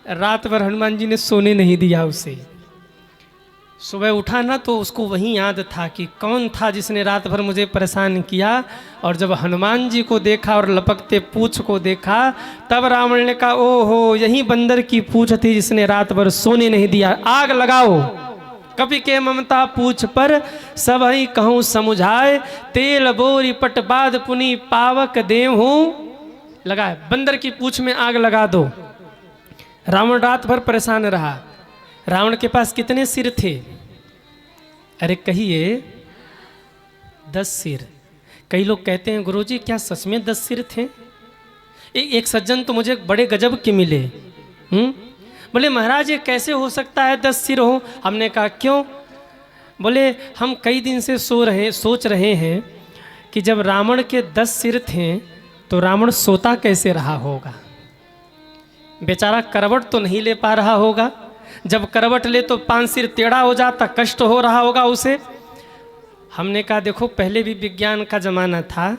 रात भर हनुमान जी ने सोने नहीं दिया उसे। सुबह उठा ना तो उसको वही याद था कि कौन था जिसने रात भर मुझे परेशान किया। और जब हनुमान जी को देखा और लपकते पूंछ को देखा, तब रावण ने कहा, ओहो, यही बंदर की पूंछ थी जिसने रात भर सोने नहीं दिया। आग लगाओ कपि के ममता पूछ पर, सब ही कहूँ समुझाए, तेल बोरी पट बाद पुनि पावक देहूँ लगाए। बंदर की पूंछ में आग लगा दो। रावण रात भर परेशान रहा। रावण के पास कितने सिर थे? अरे कहिए 10 सिर। कई लोग कहते हैं, गुरुजी क्या सच में 10 सिर थे? एक सज्जन तो मुझे बड़े गजब के मिले। बोले महाराज ये कैसे हो सकता है 10 सिर हो? हमने कहा क्यों? बोले हम कई दिन से सोच रहे हैं कि जब रावण के 10 सिर थे तो रावण सोता कैसे रहा होगा। बेचारा करवट तो नहीं ले पा रहा होगा, जब करवट ले तो 5 सिर टेढ़ा हो जाता, कष्ट हो रहा होगा उसे। हमने कहा देखो पहले भी विज्ञान का ज़माना था,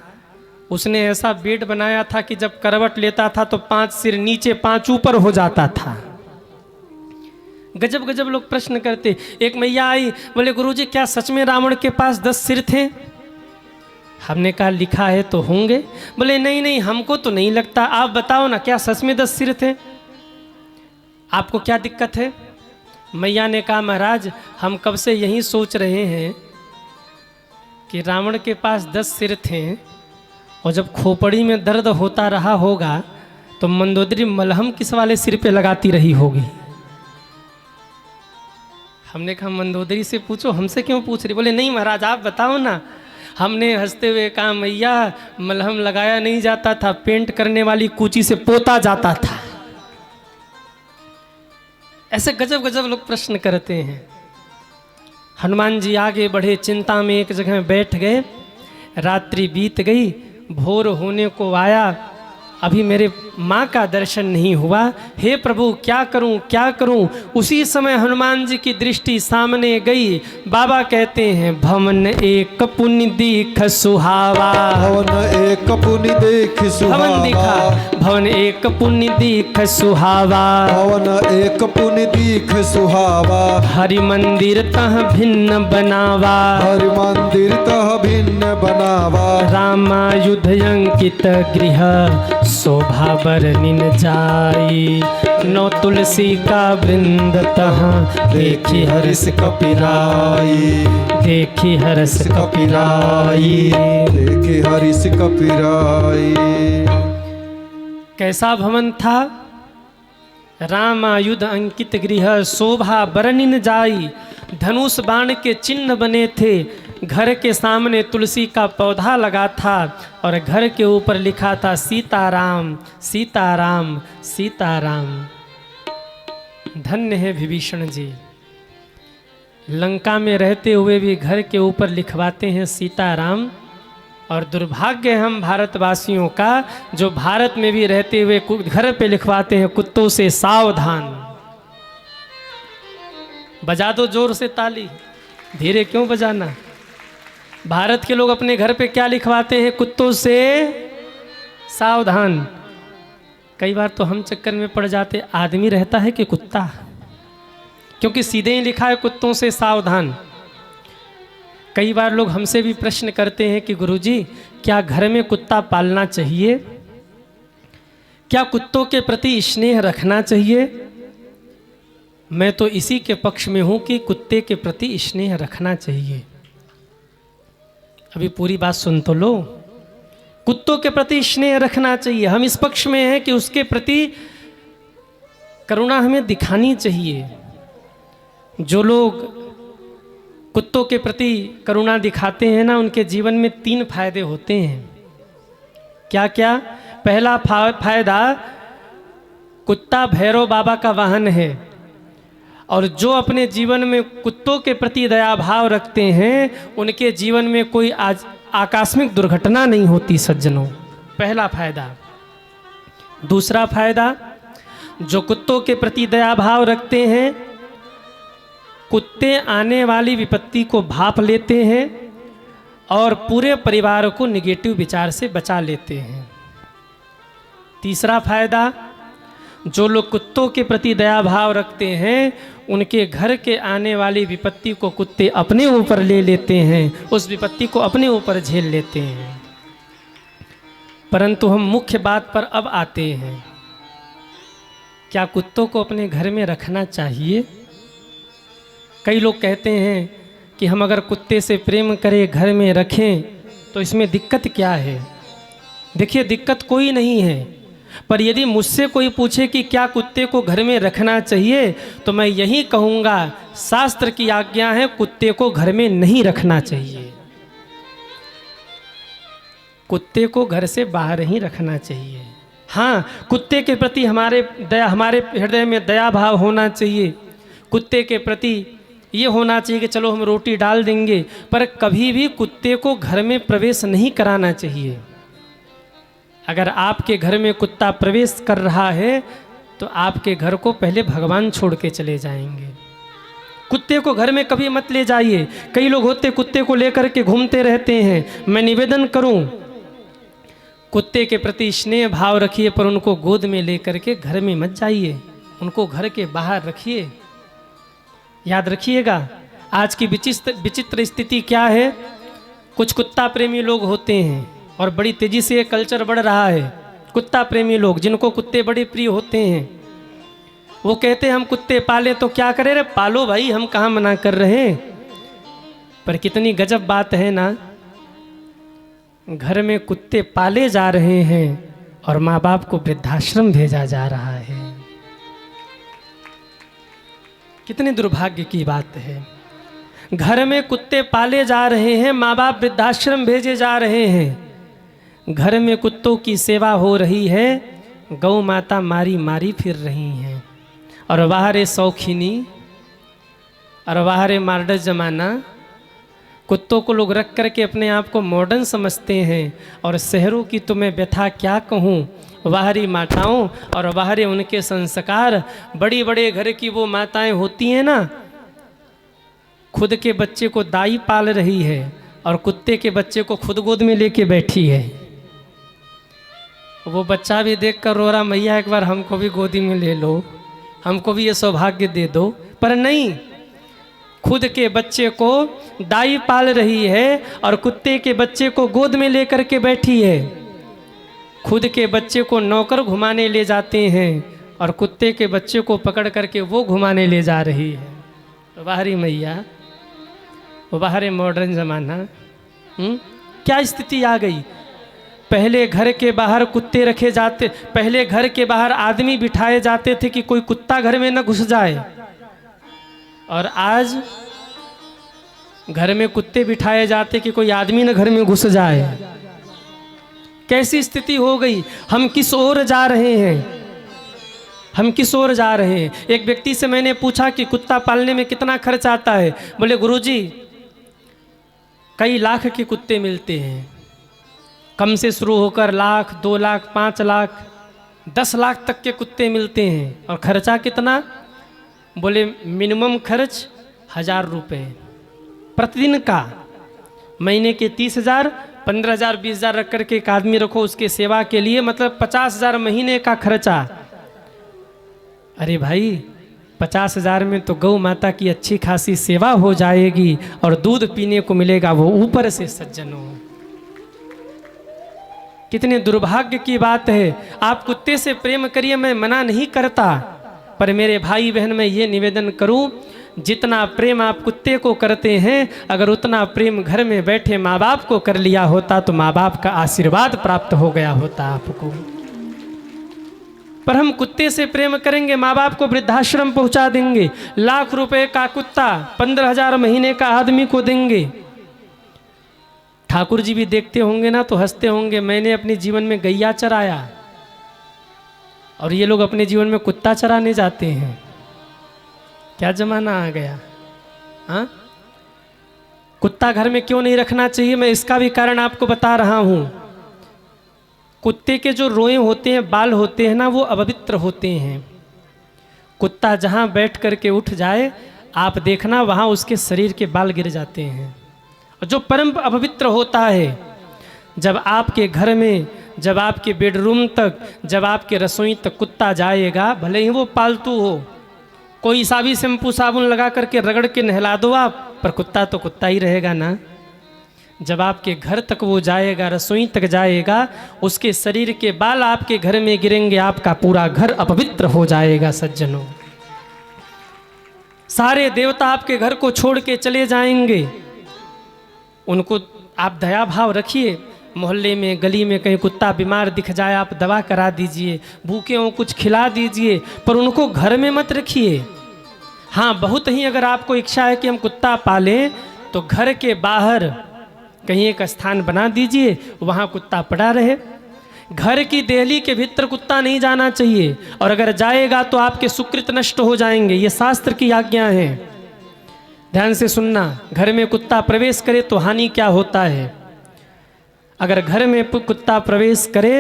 उसने ऐसा बेड बनाया था कि जब करवट लेता था तो 5 सिर नीचे 5 ऊपर हो जाता था। गजब गजब लोग प्रश्न करते। एक मैया आई, बोले गुरुजी क्या सच में रावण के पास 10 सिर थे? हमने कहा लिखा है तो होंगे। बोले नहीं नहीं हमको तो नहीं लगता, आप बताओ ना क्या सच में 10 सिर थे? आपको क्या दिक्कत है? मैया ने कहा महाराज हम कब से यही सोच रहे हैं कि रावण के पास 10 सिर थे, और जब खोपड़ी में दर्द होता रहा होगा तो मंदोदरी मलहम किस वाले सिर पे लगाती रही होगी। हमने कहा मंदोदरी से पूछो, हमसे क्यों पूछ रही? बोले नहीं महाराज आप बताओ ना। हमने हंसते हुए कहा मैया मलहम लगाया नहीं जाता था, पेंट करने वाली कूची से पोता जाता था। ऐसे गजब गजब लोग प्रश्न करते हैं। हनुमान जी आगे बढ़े, चिंता में एक जगह बैठ गए। रात्रि बीत गई, भोर होने को आया, अभी मेरे माँ का दर्शन नहीं हुआ। हे प्रभु क्या करूं क्या करूं। उसी समय हनुमान जी की दृष्टि सामने गई। बाबा कहते हैं भवन एक पुण्य दीख सुहावा। भवन एक पुण्य देख भवन दिखा, सुहावा। भवन एक पुण्य दीख सुहावा। भवन एक पुण्य दीख सुहावा। हरि मंदिर तह भिन्न बनावा। हरि मंदिर तह भिन्न बनावा। रामायुध अंकित गृह शोभा बरनिन जाई। नौ तुलसी का वृंद तहाँ देखी हर्ष कपिराई। देखी हर्ष कपिराई। देखे हरिष कपिराई। कैसा भवन था? रामायुध अंकित गृह शोभा बरनिन जाई। धनुष बाण के चिन्ह बने थे। घर के सामने तुलसी का पौधा लगा था और घर के ऊपर लिखा था सीताराम सीताराम सीताराम। धन्य है विभीषण जी, लंका में रहते हुए भी घर के ऊपर लिखवाते हैं सीताराम। और दुर्भाग्य हम भारतवासियों का, जो भारत में भी रहते हुए घर पे लिखवाते हैं कुत्तों से सावधान। बजा दो जोर से ताली, धीरे क्यों बजाना। भारत के लोग अपने घर पे क्या लिखवाते हैं? कुत्तों से सावधान। कई बार तो हम चक्कर में पड़ जाते, आदमी रहता है कि कुत्ता, क्योंकि सीधे ही लिखा है कुत्तों से सावधान। कई बार लोग हमसे भी प्रश्न करते हैं कि गुरुजी क्या घर में कुत्ता पालना चाहिए? क्या कुत्तों के प्रति स्नेह रखना चाहिए? मैं तो इसी के पक्ष में हूं कि कुत्ते के प्रति स्नेह रखना चाहिए। अभी पूरी बात सुन तो लो। कुत्तों के प्रति स्नेह रखना चाहिए, हम इस पक्ष में हैं कि उसके प्रति करुणा हमें दिखानी चाहिए। जो लोग कुत्तों के प्रति करुणा दिखाते हैं ना, उनके जीवन में 3 फायदे होते हैं। क्या क्या? पहला फायदा, कुत्ता भैरव बाबा का वाहन है। और जो अपने जीवन में कुत्तों के प्रति दया भाव रखते हैं, उनके जीवन में कोई आकस्मिक दुर्घटना नहीं होती सज्जनों। पहला फायदा। दूसरा फायदा, जो कुत्तों के प्रति दया भाव रखते हैं, कुत्ते आने वाली विपत्ति को भांप लेते हैं और पूरे परिवार को निगेटिव विचार से बचा लेते हैं। तीसरा फायदा, जो लोग कुत्तों के प्रति दया भाव रखते हैं, उनके घर के आने वाली विपत्ति को कुत्ते अपने ऊपर ले लेते हैं, उस विपत्ति को अपने ऊपर झेल लेते हैं। परंतु हम मुख्य बात पर अब आते हैं, क्या कुत्तों को अपने घर में रखना चाहिए? कई लोग कहते हैं कि हम अगर कुत्ते से प्रेम करें, घर में रखें, तो इसमें दिक्कत क्या है? देखिए, दिक्कत कोई नहीं है, पर यदि मुझसे कोई पूछे कि क्या कुत्ते को घर में रखना चाहिए, तो मैं यही कहूँगा, शास्त्र की आज्ञा है कुत्ते को घर में नहीं रखना चाहिए। कुत्ते को घर से बाहर ही रखना चाहिए। हाँ, कुत्ते के प्रति हमारे हृदय में दया भाव होना चाहिए। कुत्ते के प्रति ये होना चाहिए कि चलो हम रोटी डाल देंगे, पर कभी भी कुत्ते को घर में प्रवेश नहीं कराना चाहिए। अगर आपके घर में कुत्ता प्रवेश कर रहा है, तो आपके घर को पहले भगवान छोड़ के चले जाएंगे। कुत्ते को घर में कभी मत ले जाइए। कई लोग होते कुत्ते को लेकर के घूमते रहते हैं। मैं निवेदन करूं, कुत्ते के प्रति स्नेह भाव रखिए, पर उनको गोद में लेकर के घर में मत जाइए, उनको घर के बाहर रखिए। याद रखिएगा, आज की विचित्र स्थिति क्या है, कुछ कुत्ता प्रेमी लोग होते हैं और बड़ी तेजी से ये कल्चर बढ़ रहा है। कुत्ता प्रेमी लोग, जिनको कुत्ते बड़े प्रिय होते हैं, वो कहते हैं हम कुत्ते पाले तो क्या करें रे, पालो भाई, हम कहाँ मना कर रहे हैं। पर कितनी गजब बात है ना, घर में कुत्ते पाले जा रहे हैं और माँ बाप को वृद्धाश्रम भेजा जा रहा है। कितने दुर्भाग्य की बात है। घर में कुत्ते पाले जा रहे हैं, माँ बाप वृद्धाश्रम भेजे जा रहे हैं। घर में कुत्तों की सेवा हो रही है, गौ माता मारी मारी फिर रही हैं। और बाहर शौखिनी और बाहर मॉडर्न ज़माना, कुत्तों को लोग रख करके अपने आप को मॉडर्न समझते हैं। और शहरों की तो मैं व्यथा क्या कहूँ, बाहरी माताओं और बाहरी उनके संस्कार। बड़ी बड़े घर की वो माताएं होती हैं ना, खुद के बच्चे को दाई पाल रही है और कुत्ते के बच्चे को खुद गोद में लेके बैठी है। वो बच्चा भी देख कर रो रहा, मैया एक बार हमको भी गोदी में ले लो, हमको भी ये सौभाग्य दे दो। पर नहीं, खुद के बच्चे को दाई पाल रही है और कुत्ते के बच्चे को गोद में लेकर के बैठी है। खुद के बच्चे को नौकर घुमाने ले जाते हैं और कुत्ते के बच्चे को पकड़ करके वो घुमाने ले जा रही है। बाहरी मैया, वो बाहरी मॉडर्न ज़माना। क्या स्थिति आ गई। पहले घर के बाहर कुत्ते रखे जाते, पहले घर के बाहर आदमी बिठाए जाते थे कि कोई कुत्ता घर में न घुस जाए, और आज घर में कुत्ते बिठाए जाते कि कोई आदमी न घर में घुस जाए। कैसी स्थिति हो गई। हम किस ओर जा रहे हैं, हम किस ओर जा रहे हैं। एक व्यक्ति से मैंने पूछा कि कुत्ता पालने में कितना खर्च आता है। बोले गुरुजी कई लाख के कुत्ते मिलते हैं, कम से शुरू होकर लाख, 2 लाख, 5 लाख, 10 लाख तक के कुत्ते मिलते हैं। और खर्चा कितना। बोले मिनिमम खर्च 1000 रुपये प्रतिदिन का, महीने के 30,000, 15,000, 20,000 रख करके एक आदमी रखो उसके सेवा के लिए, मतलब 50,000 महीने का खर्चा। अरे भाई 50,000 में तो गौ माता की अच्छी खासी सेवा हो जाएगी और दूध पीने को मिलेगा वो ऊपर से। सज्जनों कितने दुर्भाग्य की बात है। आप कुत्ते से प्रेम करिए, मैं मना नहीं करता, पर मेरे भाई बहन मैं ये निवेदन करूं, जितना प्रेम आप कुत्ते को करते हैं, अगर उतना प्रेम घर में बैठे माँ बाप को कर लिया होता तो माँ बाप का आशीर्वाद प्राप्त हो गया होता आपको। पर हम कुत्ते से प्रेम करेंगे, माँ बाप को वृद्धाश्रम पहुंचा देंगे, लाख रुपए का कुत्ता 15,000 महीने का आदमी को देंगे। ठाकुर जी भी देखते होंगे ना तो हंसते होंगे, मैंने अपने जीवन में गैया चराया और ये लोग अपने जीवन में कुत्ता चराने जाते हैं। क्या जमाना आ गया। हाँ, कुत्ता घर में क्यों नहीं रखना चाहिए, मैं इसका भी कारण आपको बता रहा हूं। कुत्ते के जो रोए होते हैं, बाल होते हैं ना, वो अपवित्र होते हैं। कुत्ता जहां बैठ करके उठ जाए, आप देखना वहां उसके शरीर के बाल गिर जाते हैं। और जो परम अपवित्र होता है, जब आपके घर में, जब आपके बेडरूम तक, जब आपके रसोई तक कुत्ता जाएगा, भले ही वो पालतू हो, कोई सा भी शैम्पू साबुन लगा करके रगड़ के नहला दो आप, पर कुत्ता तो कुत्ता ही रहेगा ना। जब आपके घर तक वो जाएगा, रसोई तक जाएगा, उसके शरीर के बाल आपके घर में गिरेंगे, आपका पूरा घर अपवित्र हो जाएगा। सज्जनों सारे देवता आपके घर को छोड़ के चले जाएंगे। उनको आप दया भाव रखिए। मोहल्ले में, गली में कहीं कुत्ता बीमार दिख जाए, आप दवा करा दीजिए, भूखे हों कुछ खिला दीजिए, पर उनको घर में मत रखिए। हाँ, बहुत ही अगर आपको इच्छा है कि हम कुत्ता पालें तो घर के बाहर कहीं एक स्थान बना दीजिए, वहाँ कुत्ता पड़ा रहे। घर की देहली के भीतर कुत्ता नहीं जाना चाहिए, और अगर जाएगा तो आपके सुकृत नष्ट हो जाएंगे। ये शास्त्र की आज्ञा है, ध्यान से सुनना। घर में कुत्ता प्रवेश करे तो हानि क्या होता है। अगर घर में कुत्ता प्रवेश करे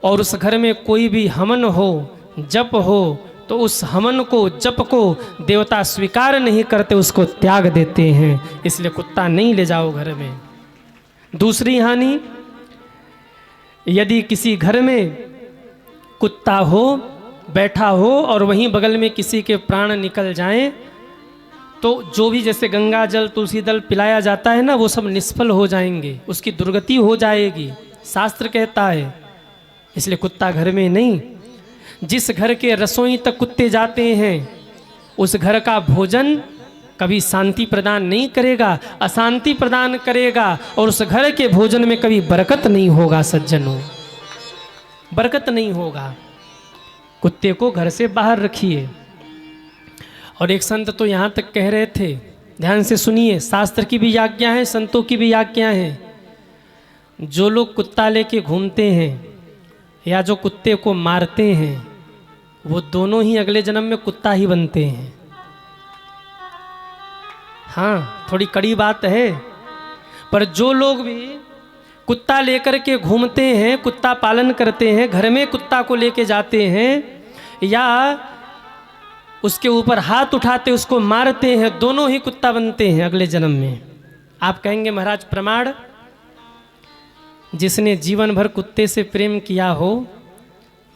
और उस घर में कोई भी हवन हो, जप हो, तो उस हवन को, जप को देवता स्वीकार नहीं करते, उसको त्याग देते हैं। इसलिए कुत्ता नहीं ले जाओ घर में। दूसरी हानि, यदि किसी घर में कुत्ता हो, बैठा हो और वहीं बगल में किसी के प्राण निकल जाएं, तो जो भी जैसे गंगा जल, तुलसी दल पिलाया जाता है ना, वो सब निष्फल हो जाएंगे, उसकी दुर्गति हो जाएगी, शास्त्र कहता है। इसलिए कुत्ता घर में नहीं। जिस घर के रसोई तक कुत्ते जाते हैं, उस घर का भोजन कभी शांति प्रदान नहीं करेगा, अशांति प्रदान करेगा, और उस घर के भोजन में कभी बरकत नहीं होगा। सज्जनों, बरकत नहीं होगा। कुत्ते को घर से बाहर रखिए। और एक संत तो यहाँ तक कह रहे थे, ध्यान से सुनिए, शास्त्र की भी आज्ञा है, संतों की भी आज्ञा है। जो लोग कुत्ता लेके घूमते हैं या जो कुत्ते को मारते हैं, वो दोनों ही अगले जन्म में कुत्ता ही बनते हैं। हाँ, थोड़ी कड़ी बात है, पर जो लोग भी कुत्ता लेकर के घूमते हैं, कुत्ता पालन करते हैं, घर में कुत्ता को लेके जाते हैं या उसके ऊपर हाथ उठाते उसको मारते हैं, दोनों ही कुत्ता बनते हैं अगले जन्म में। आप कहेंगे महाराज प्रमाण? जिसने जीवन भर कुत्ते से प्रेम किया हो,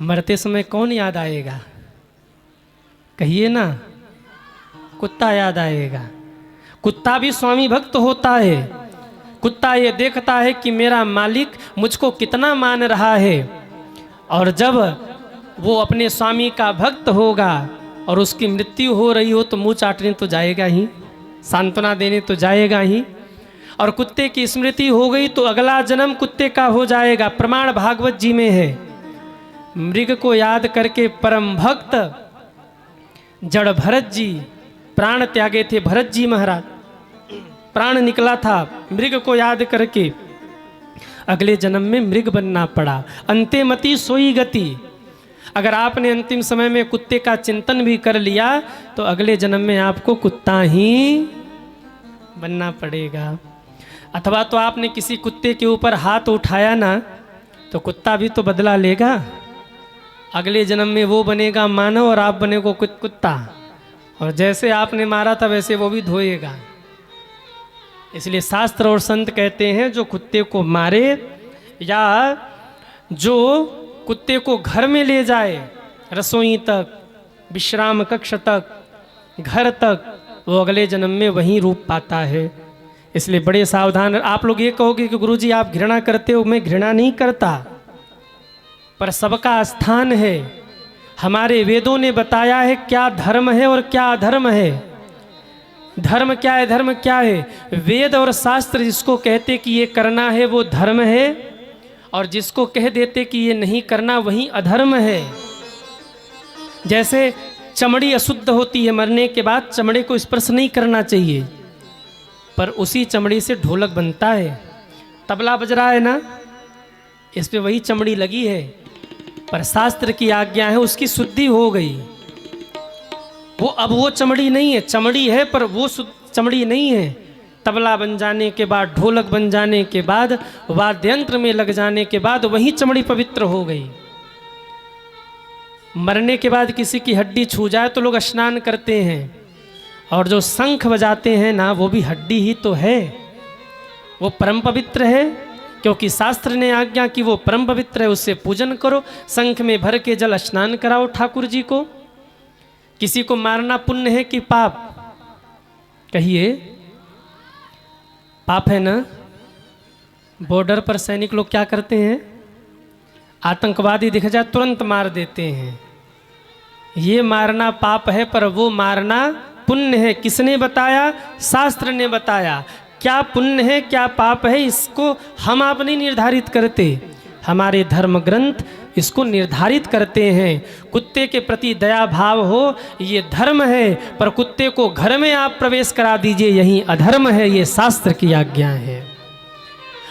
मरते समय कौन याद आएगा? कहिए ना, कुत्ता याद आएगा। कुत्ता भी स्वामी भक्त होता है। कुत्ता ये देखता है कि मेरा मालिक मुझको कितना मान रहा है, और जब वो अपने स्वामी का भक्त होगा और उसकी मृत्यु हो रही हो तो मुंह चाटने तो जाएगा ही, सांत्वना देने तो जाएगा ही। और कुत्ते की स्मृति हो गई तो अगला जन्म कुत्ते का हो जाएगा। प्रमाण भागवत जी में है। मृग को याद करके परम भक्त जड़ भरत जी प्राण त्यागे थे। भरत जी महाराज प्राण निकला था, मृग को याद करके अगले जन्म में मृग बनना पड़ा। अंते मति सोई गति। अगर आपने अंतिम समय में कुत्ते का चिंतन भी कर लिया तो अगले जन्म में आपको कुत्ता ही बनना पड़ेगा। अथवा तो आपने किसी कुत्ते के ऊपर हाथ उठाया ना, तो कुत्ता भी तो बदला लेगा। अगले जन्म में वो बनेगा मानव और आप बनेगो कुत्ता, और जैसे आपने मारा था वैसे वो भी धोएगा। इसलिए शास्त्र और संत कहते हैं जो कुत्ते को मारे या जो कुत्ते को घर में ले जाए, रसोई तक, विश्राम कक्ष तक, घर तक, वो अगले जन्म में वही रूप पाता है। इसलिए बड़े सावधान। आप लोग ये कहोगे कि गुरुजी आप घृणा करते हो। मैं घृणा नहीं करता, पर सबका स्थान है। हमारे वेदों ने बताया है क्या धर्म है और क्या अधर्म है। धर्म क्या है, धर्म क्या है? वेद और शास्त्र जिसको कहते कि ये करना है वो धर्म है, और जिसको कह देते कि ये नहीं करना वही अधर्म है। जैसे चमड़ी अशुद्ध होती है, मरने के बाद चमड़े को स्पर्श नहीं करना चाहिए, पर उसी चमड़ी से ढोलक बनता है। तबला बज रहा है ना, इस पे वही चमड़ी लगी है, पर शास्त्र की आज्ञा है उसकी शुद्धि हो गई। वो अब वो चमड़ी नहीं है, चमड़ी है पर वो चमड़ी नहीं है। तबला बन जाने के बाद, ढोलक बन जाने के बाद, वाद्य यंत्र में लग जाने के बाद वही चमड़ी पवित्र हो गई। मरने के बाद किसी की हड्डी छू जाए तो लोग स्नान करते हैं, और जो शंख बजाते हैं ना वो भी हड्डी ही तो है, वो परम पवित्र है, क्योंकि शास्त्र ने आज्ञा की वो परम पवित्र है, उससे पूजन करो। शंख में भर के जल स्नान कराओ ठाकुर जी को। किसी को मारना पुण्य है कि पाप? कहिए, पाप है ना? बॉर्डर पर सैनिक लोग क्या करते हैं? आतंकवादी दिख जाए तुरंत मार देते हैं। ये मारना पाप है, पर वो मारना पुण्य है। किसने बताया? शास्त्र ने बताया। क्या पुण्य है क्या पाप है इसको हम आप नहीं निर्धारित करते, हमारे धर्म ग्रंथ इसको निर्धारित करते हैं। कुत्ते के प्रति दया भाव हो ये धर्म है, पर कुत्ते को घर में आप प्रवेश करा दीजिए यही अधर्म है, ये शास्त्र की आज्ञा है।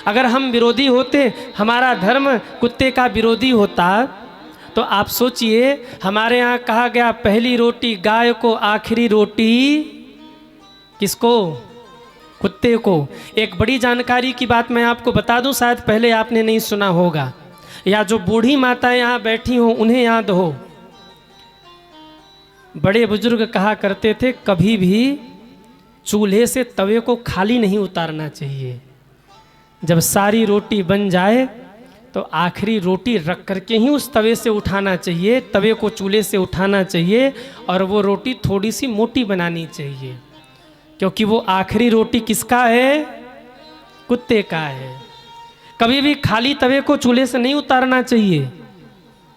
अगर हम विरोधी होते, हमारा धर्म कुत्ते का विरोधी होता, तो आप सोचिए हमारे यहाँ कहा गया पहली रोटी गाय को, आखिरी रोटी किसको? कुत्ते को। एक बड़ी जानकारी की बात मैं आपको बता दूं, शायद पहले आपने नहीं सुना होगा, या जो बूढ़ी माताएं यहाँ बैठी हो उन्हें याद हो। बड़े बुजुर्ग कहा करते थे कभी भी चूल्हे से तवे को खाली नहीं उतारना चाहिए। जब सारी रोटी बन जाए तो आखिरी रोटी रख करके ही उस तवे से उठाना चाहिए, तवे को चूल्हे से उठाना चाहिए, और वो रोटी थोड़ी सी मोटी बनानी चाहिए, क्योंकि वो आखिरी रोटी किसका है? कुत्ते का है। कभी भी खाली तवे को चूल्हे से नहीं उतारना चाहिए,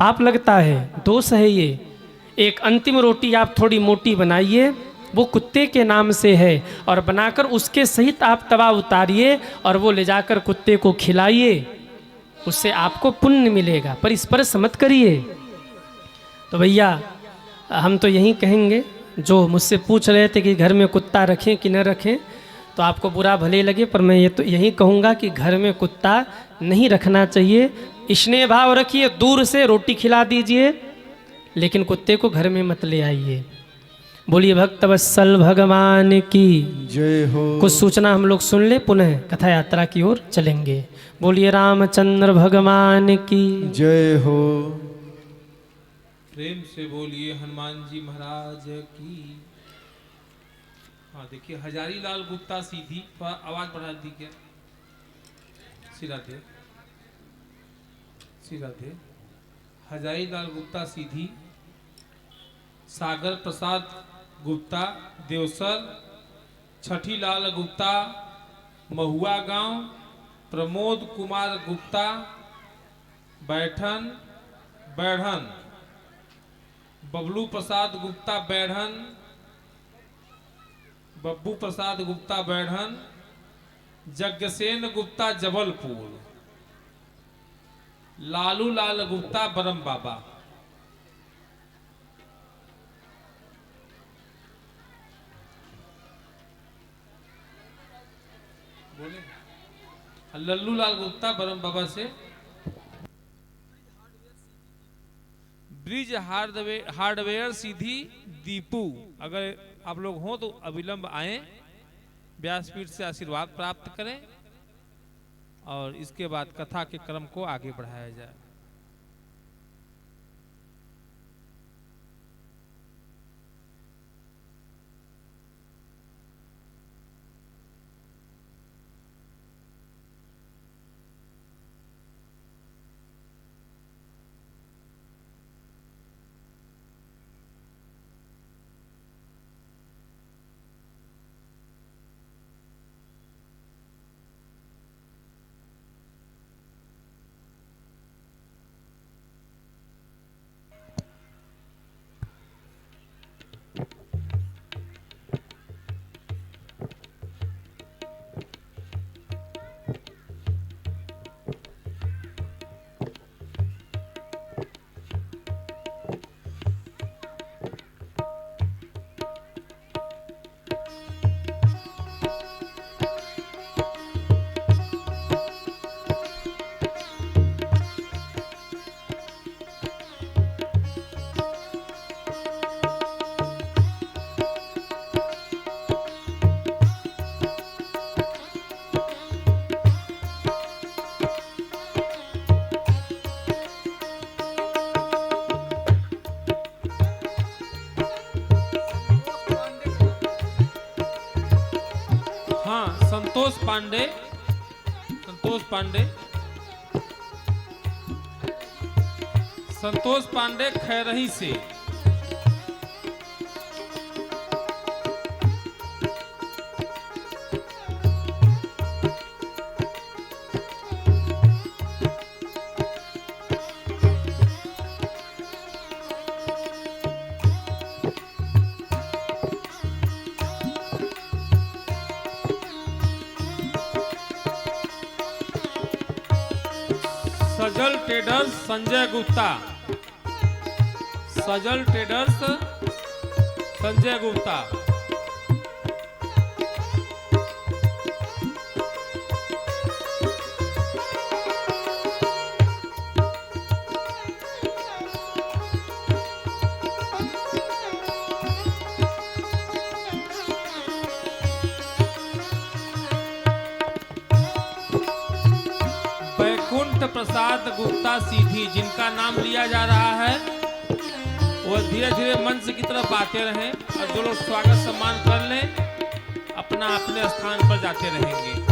पाप लगता है, दोष है ये। एक अंतिम रोटी आप थोड़ी मोटी बनाइए, वो कुत्ते के नाम से है, और बनाकर उसके सहित आप तवा उतारिए और वो ले जाकर कुत्ते को खिलाइए, उससे आपको पुण्य मिलेगा, पर स्पर्श मत करिए। तो भैया हम तो यही कहेंगे, जो मुझसे पूछ रहे थे कि घर में कुत्ता रखें कि न रखें, तो आपको बुरा भले लगे, पर मैं यही कहूँगा कि घर में कुत्ता नहीं रखना चाहिए। स्नेह भाव रखिए, दूर से रोटी खिला दीजिए, लेकिन कुत्ते को घर में मत ले आइए। बोलिए भक्तवत्सल भगवान की जय हो। कुछ सूचना हम लोग सुन ले, पुनः कथा यात्रा की ओर चलेंगे। बोलिए रामचंद्र भगवान की जय हो। प्रेम से बोलिए हनुमान जी महाराज की। हाँ देखिए, हजारी लाल गुप्ता सीधी, थोड़ा आवाज बढ़ा दी क्या, सिरा दे सिरा दे। हजारी लाल गुप्ता सीधी, सागर प्रसाद गुप्ता देवसर, छठी लाल गुप्ता महुआ गांव, प्रमोद कुमार गुप्ता बैठन बैढ़न, बबलू प्रसाद गुप्ता बैढ़न, बब्बू प्रसाद गुप्ता बैढ़न, यज्ञसेन गुप्ता जबलपुर, लालू लाल गुप्ता बरम बाबा। बोले लल्लू लाल गुप्ता बरम बाबा से। ब्रिज हार्डवेयर सीधी दीपू, अगर आप लोग हों तो अविलंब आए, व्यासपीठ से आशीर्वाद प्राप्त करें और इसके बाद कथा के क्रम को आगे बढ़ाया जाए। संतोष पांडे, संतोष पांडे खैरही से। सजल ट्रेडर्स संजय गुप्ता, सजल ट्रेडर्स संजय गुप्ता। प्रसाद गुप्ता सीधी, जिनका नाम लिया जा रहा है वो धीरे धीरे मंच की तरफ आते रहें और जो लोग स्वागत सम्मान कर लें अपना अपने स्थान पर जाते रहेंगे।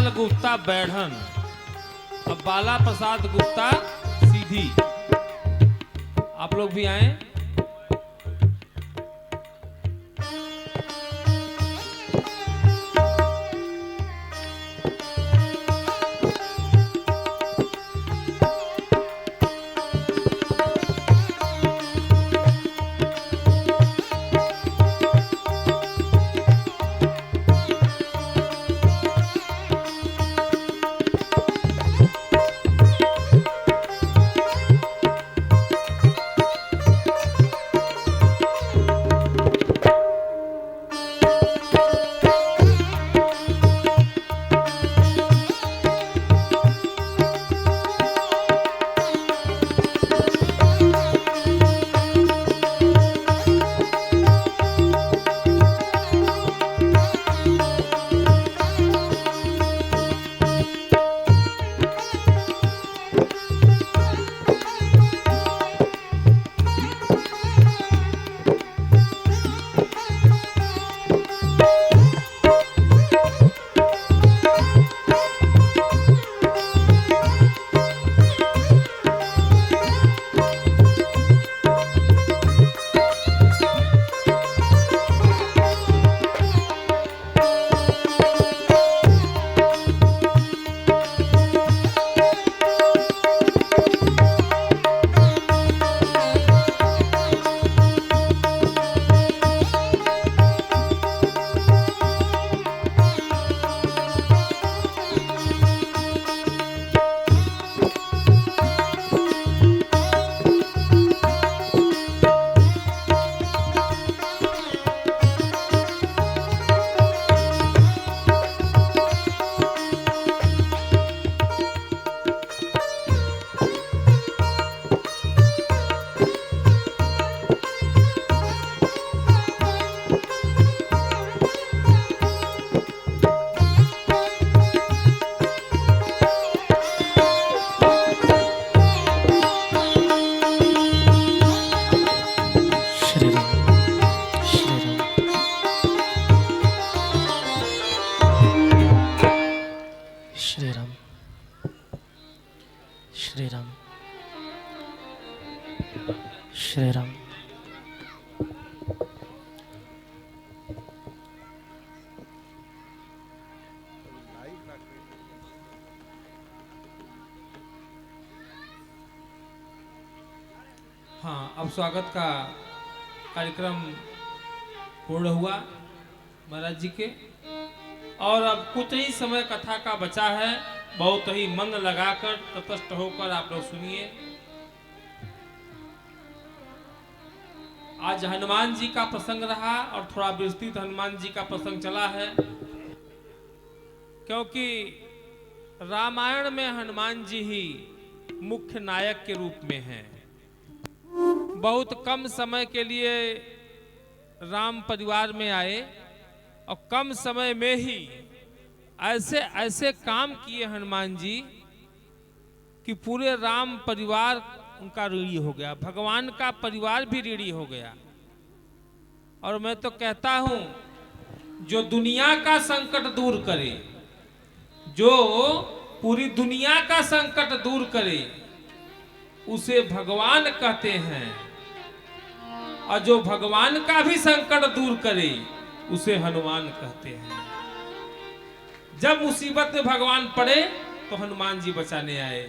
लाल गुप्ता बैढ़न और बाला प्रसाद गुप्ता सीधी। आप लोग भी आए। श्री राम। हाँ, अब स्वागत का कार्यक्रम पूर्ण हुआ महाराज जी के, और अब कुछ ही समय कथा का बचा है। बहुत ही मन लगाकर तटस्थ होकर आप लोग सुनिए। आज हनुमान जी का प्रसंग रहा और थोड़ा विस्तृत हनुमान जी का प्रसंग चला है, क्योंकि रामायण में हनुमान जी ही मुख्य नायक के रूप में हैं। बहुत कम समय के लिए राम परिवार में आए और कम समय में ही ऐसे ऐसे काम किए हनुमान जी कि पूरे राम परिवार उनका ऋणी हो गया, भगवान का परिवार भी ऋणी हो गया। और मैं तो कहता हूं, जो दुनिया का संकट दूर करे, जो पूरी दुनिया का संकट दूर करे, उसे भगवान कहते हैं, और जो भगवान का भी संकट दूर करे उसे हनुमान कहते हैं। जब मुसीबत में भगवान पड़े तो हनुमान जी बचाने आए।